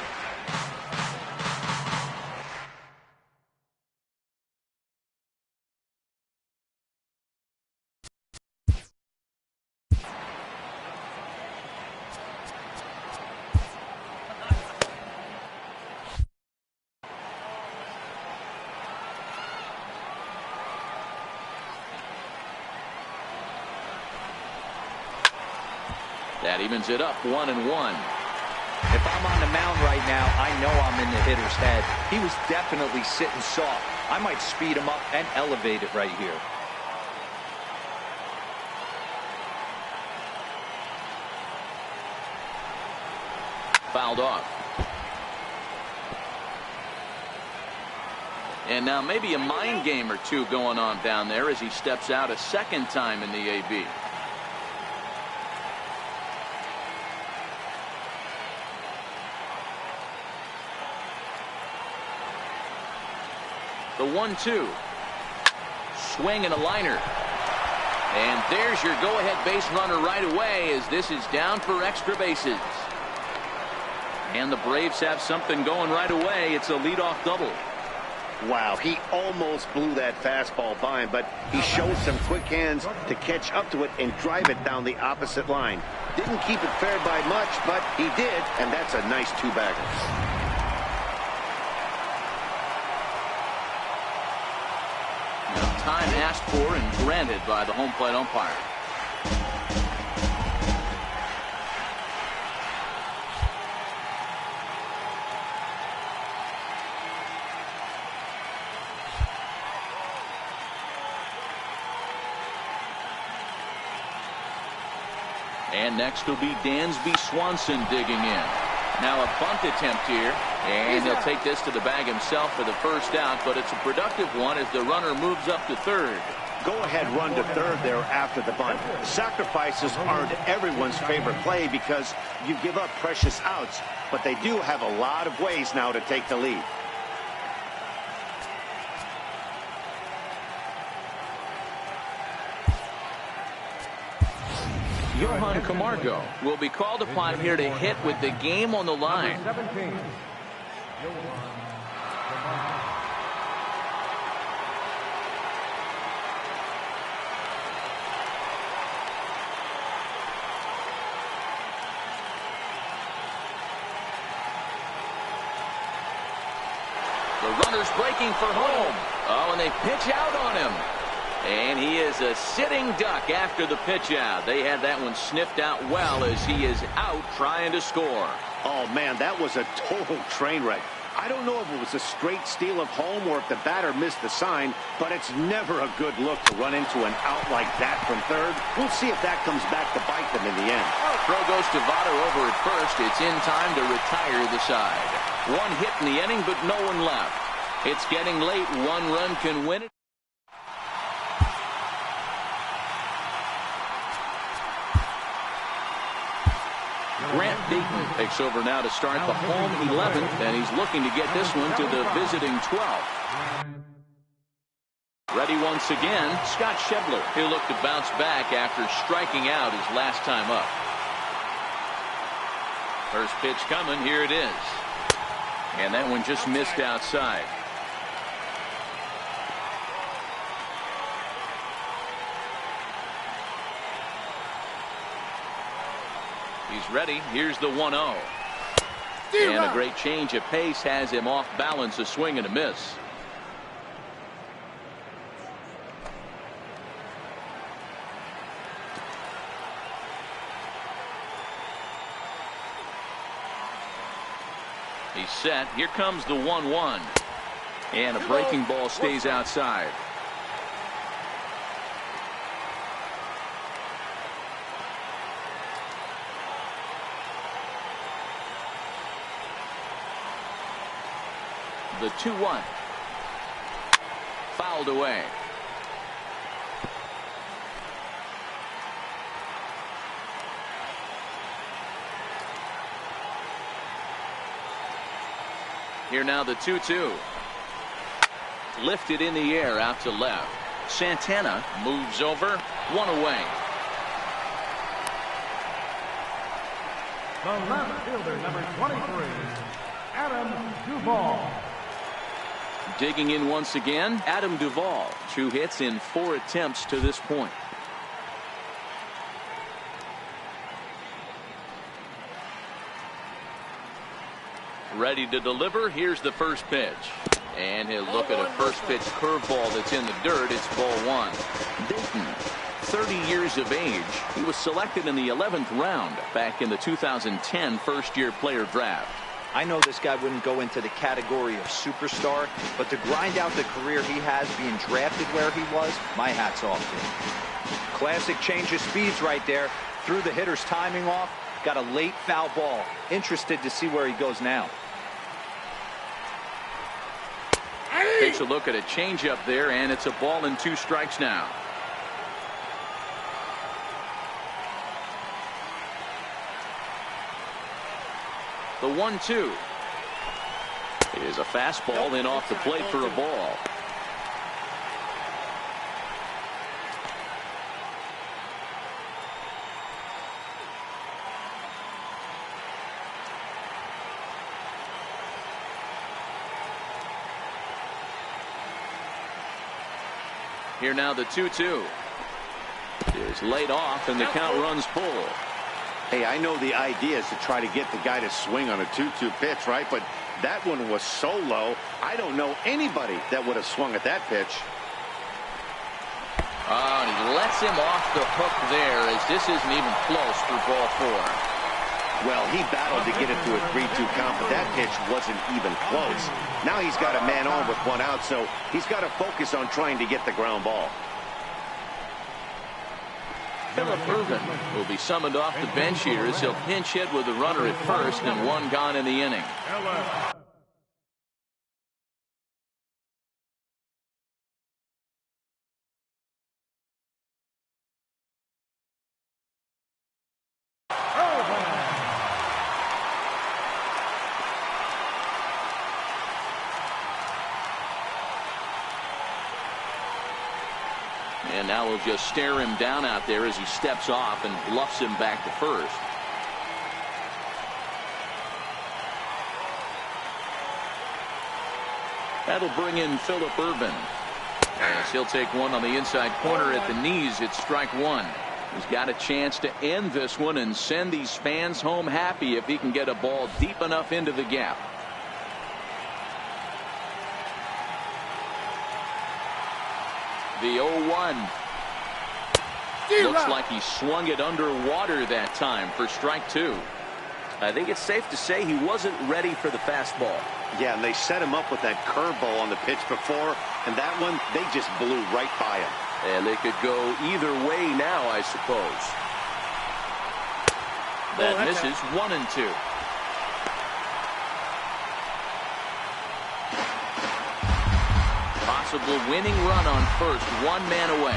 That evens it up 1-1. If I'm on the mound right now, I know I'm in the hitter's head. He was definitely sitting soft. I might speed him up and elevate it right here. Fouled off. And now maybe a mind game or two going on down there as he steps out a second time in the AB. The 1-2. Swing and a liner. And there's your go-ahead base runner right away as this is down for extra bases. And the Braves have something going right away. It's a leadoff double. Wow, he almost blew that fastball by him, but he showed some quick hands to catch up to it and drive it down the opposite line. Didn't keep it fair by much, but he did, and that's a nice two-bagger. Time asked for and granted by the home plate umpire. And next will be Dansby Swanson digging in. Now a bunt attempt here, and he'll take this to the bag himself for the first out, but it's a productive one as the runner moves up to third. Go-ahead run to third there after the bunt. Sacrifices aren't everyone's favorite play because you give up precious outs, but they do have a lot of ways now to take the lead. Johan Camargo will be called upon here to hit with the game on the line. The runner's breaking for home. Oh, and they pitch out on him. And he is a sitting duck after the pitch out. They had that one sniffed out well as he is out trying to score. Oh, man, that was a total train wreck. I don't know if it was a straight steal of home or if the batter missed the sign, but it's never a good look to run into an out like that from third. We'll see if that comes back to bite them in the end. Throw goes to Votto over at first. It's in time to retire the side. One hit in the inning, but no one left. It's getting late. One run can win it. Grant Dayton takes over now to start the home 11th, and he's looking to get this one to the visiting 12th. Ready once again, Scott Schebler. He'll look to bounce back after striking out his last time up. First pitch coming, here it is. And that one just missed outside. He's ready. Here's the 1-0. And a great change of pace has him off balance, a swing and a miss. He's set. Here comes the 1-1. And a breaking ball stays outside. the 2-1. Fouled away. Here now the 2-2. Lifted in the air out to left. Santana moves over. 1 away. The left fielder, number 23, Adam Duvall. Digging in once again, Adam Duvall. 2 hits in 4 attempts to this point. Ready to deliver. Here's the first pitch. And he'll look at a first pitch curveball that's in the dirt. It's ball 1. Dayton, 30 years of age. He was selected in the 11th round back in the 2010 first-year player draft. I know this guy wouldn't go into the category of superstar, but to grind out the career he has being drafted where he was, my hat's off to him. Classic change of speeds right there. Threw the hitter's timing off. Got a late foul ball. Interested to see where he goes now. Takes a look at a changeup there, and it's a ball and 2 strikes now. The 1-2. It is a fastball in off the plate for a ball. Here now the 2-2 is laid off, and the count runs full. Hey, I know the idea is to try to get the guy to swing on a 2-2 pitch, right? But that one was so low, I don't know anybody that would have swung at that pitch. And he lets him off the hook there, as this isn't even close for ball 4. Well, he battled to get it to a 3-2 count, but that pitch wasn't even close. Now he's got a man on with 1 out, so he's got to focus on trying to get the ground ball. Philip Irvin will be summoned off the bench here as he'll pinch hit with a runner at first and 1 gone in the inning. And now we'll just stare him down out there as he steps off and bluffs him back to first. That'll bring in Philip Irvin, as he'll take one on the inside corner at the knees. It's strike 1. He's got a chance to end this one and send these fans home happy if he can get a ball deep enough into the gap. The 0-1. Looks like he swung it underwater that time for strike 2. I think it's safe to say he wasn't ready for the fastball. Yeah, and they set him up with that curveball on the pitch before, and that one, they just blew right by him. And they could go either way now, I suppose. That misses. 1-2. Possible winning run on first, 1 man away.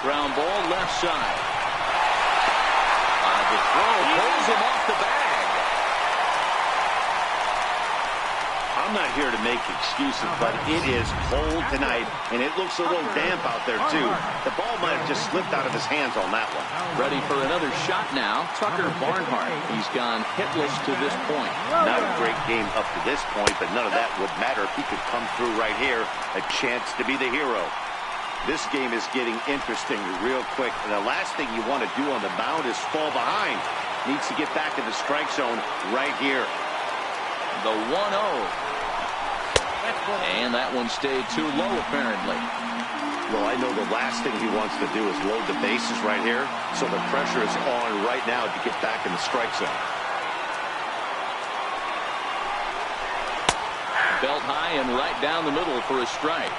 Ground ball left side. The throw pulls him off the bag. I'm not here to make excuses, but it is cold tonight, and it looks a little damp out there, too. The ball might have just slipped out of his hands on that one. Ready for another shot now, Tucker Barnhart. He's gone hitless to this point. Not a great game up to this point, but none of that would matter if he could come through right here. A chance to be the hero. This game is getting interesting real quick, and the last thing you want to do on the mound is fall behind. Needs to get back in the strike zone right here. The 1-0. And that one stayed too low, apparently. Well, I know the last thing he wants to do is load the bases right here, so the pressure is on right now to get back in the strike zone. Belt high and right down the middle for a strike.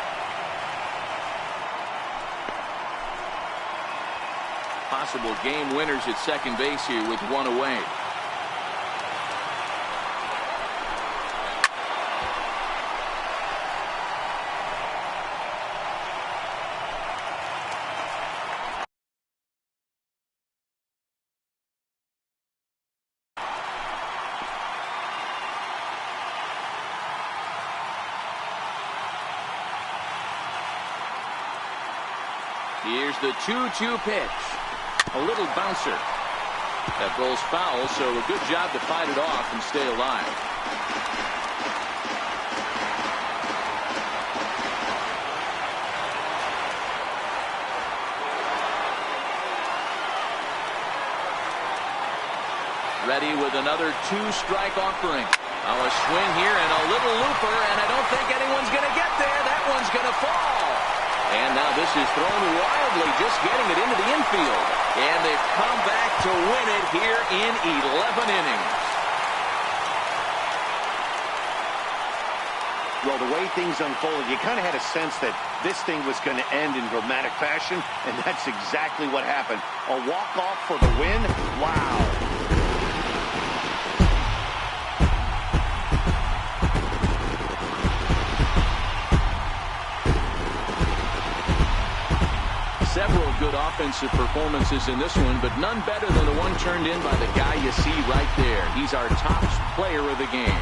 possible game winners at second base here with one away. Here's the 2-2 pitch. A little bouncer. That goes foul, so a good job to fight it off and stay alive. Ready with another 2-strike offering. Now a swing here and a little looper, and I don't think anyone's going to get there. That one's going to fall. And now this is thrown wildly, just getting it into the infield. And they've come back to win it here in 11 innings. Well, the way things unfolded, you kind of had a sense that this thing was going to end in dramatic fashion, and that's exactly what happened. A walk-off for the win? Wow. Several good offensive performances in this one, but none better than the one turned in by the guy you see right there. He's our top player of the game.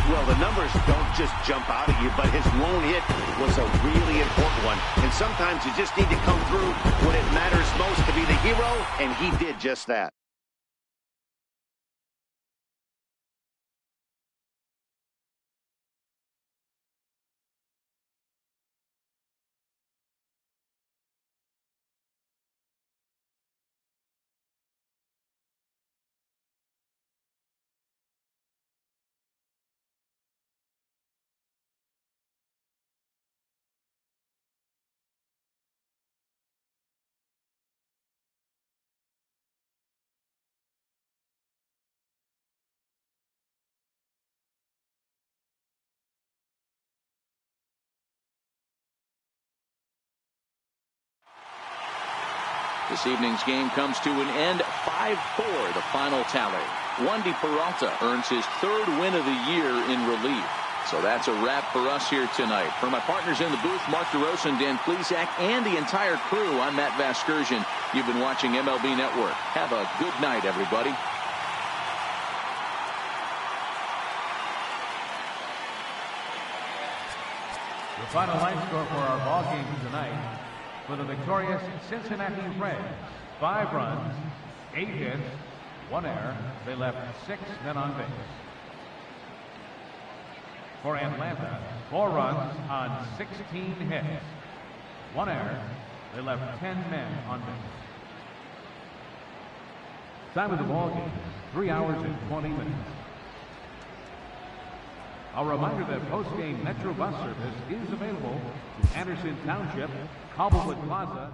Well, the numbers don't just jump out at you, but his lone hit was a really important one. And sometimes you just need to come through when it matters most to be the hero, and he did just that. This evening's game comes to an end 5-4, the final tally. Wandy Peralta earns his third win of the year in relief. So that's a wrap for us here tonight. For my partners in the booth, Mark DeRosa, Dan Plesac, and the entire crew, I'm Matt Vasgersian. You've been watching MLB Network. Have a good night, everybody. The final line score for our ball game tonight: for the victorious Cincinnati Reds, 5 runs, 8 hits, 1 error. They left 6 men on base. For Atlanta, 4 runs on 16 hits, 1 error. They left 10 men on base. Time of the ball game, 3 hours and 20 minutes. A reminder that post-game Metro bus service is available to Anderson Township, Cobblewood Plaza,